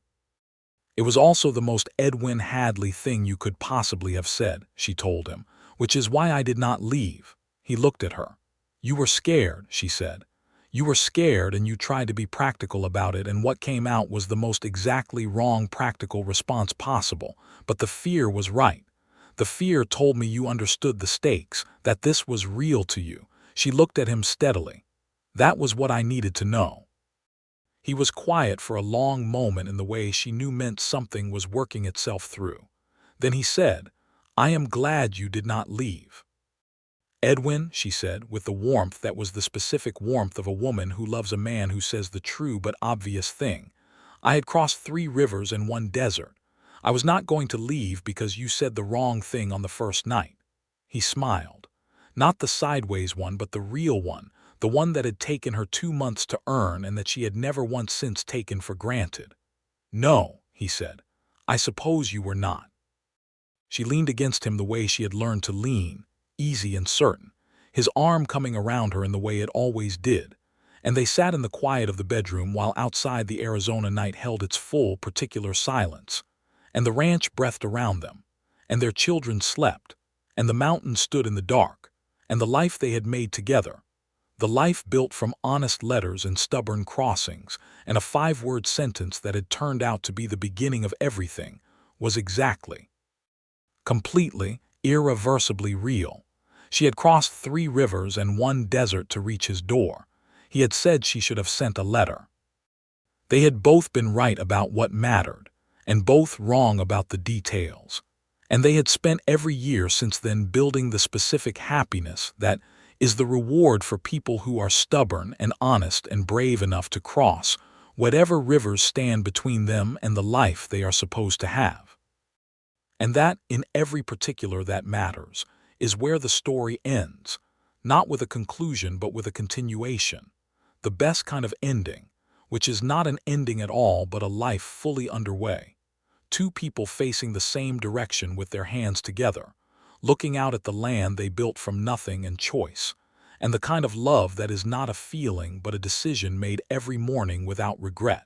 "It was also the most Edwin Hadley thing you could possibly have said," she told him, "which is why I did not leave." He looked at her. "You were scared," she said. "You were scared and you tried to be practical about it, and what came out was the most exactly wrong practical response possible, but the fear was right. The fear told me you understood the stakes, that this was real to you." She looked at him steadily. "That was what I needed to know." He was quiet for a long moment in the way she knew meant something was working itself through. Then he said, "I am glad you did not leave." "Edwin," she said, with the warmth that was the specific warmth of a woman who loves a man who says the true but obvious thing, "I had crossed 3 rivers and 1 desert. I was not going to leave because you said the wrong thing on the first night." He smiled. Not the sideways one, but the real one, the one that had taken her 2 months to earn and that she had never once since taken for granted. "No," he said, "I suppose you were not." She leaned against him the way she had learned to lean, easy and certain, his arm coming around her in the way it always did, and they sat in the quiet of the bedroom while outside the Arizona night held its full, particular silence, and the ranch breathed around them, and their children slept, and the mountains stood in the dark, and the life they had made together, the life built from honest letters and stubborn crossings, and a 5-word sentence that had turned out to be the beginning of everything, was exactly, completely, irreversibly real. She had crossed 3 rivers and 1 desert to reach his door. He had said she should have sent a letter. They had both been right about what mattered, and both wrong about the details. And they had spent every year since then building the specific happiness that is the reward for people who are stubborn and honest and brave enough to cross whatever rivers stand between them and the life they are supposed to have. And that, in every particular that matters, is where the story ends, not with a conclusion but with a continuation, the best kind of ending, which is not an ending at all but a life fully underway. Two people facing the same direction with their hands together, looking out at the land they built from nothing and choice, and the kind of love that is not a feeling but a decision made every morning without regret.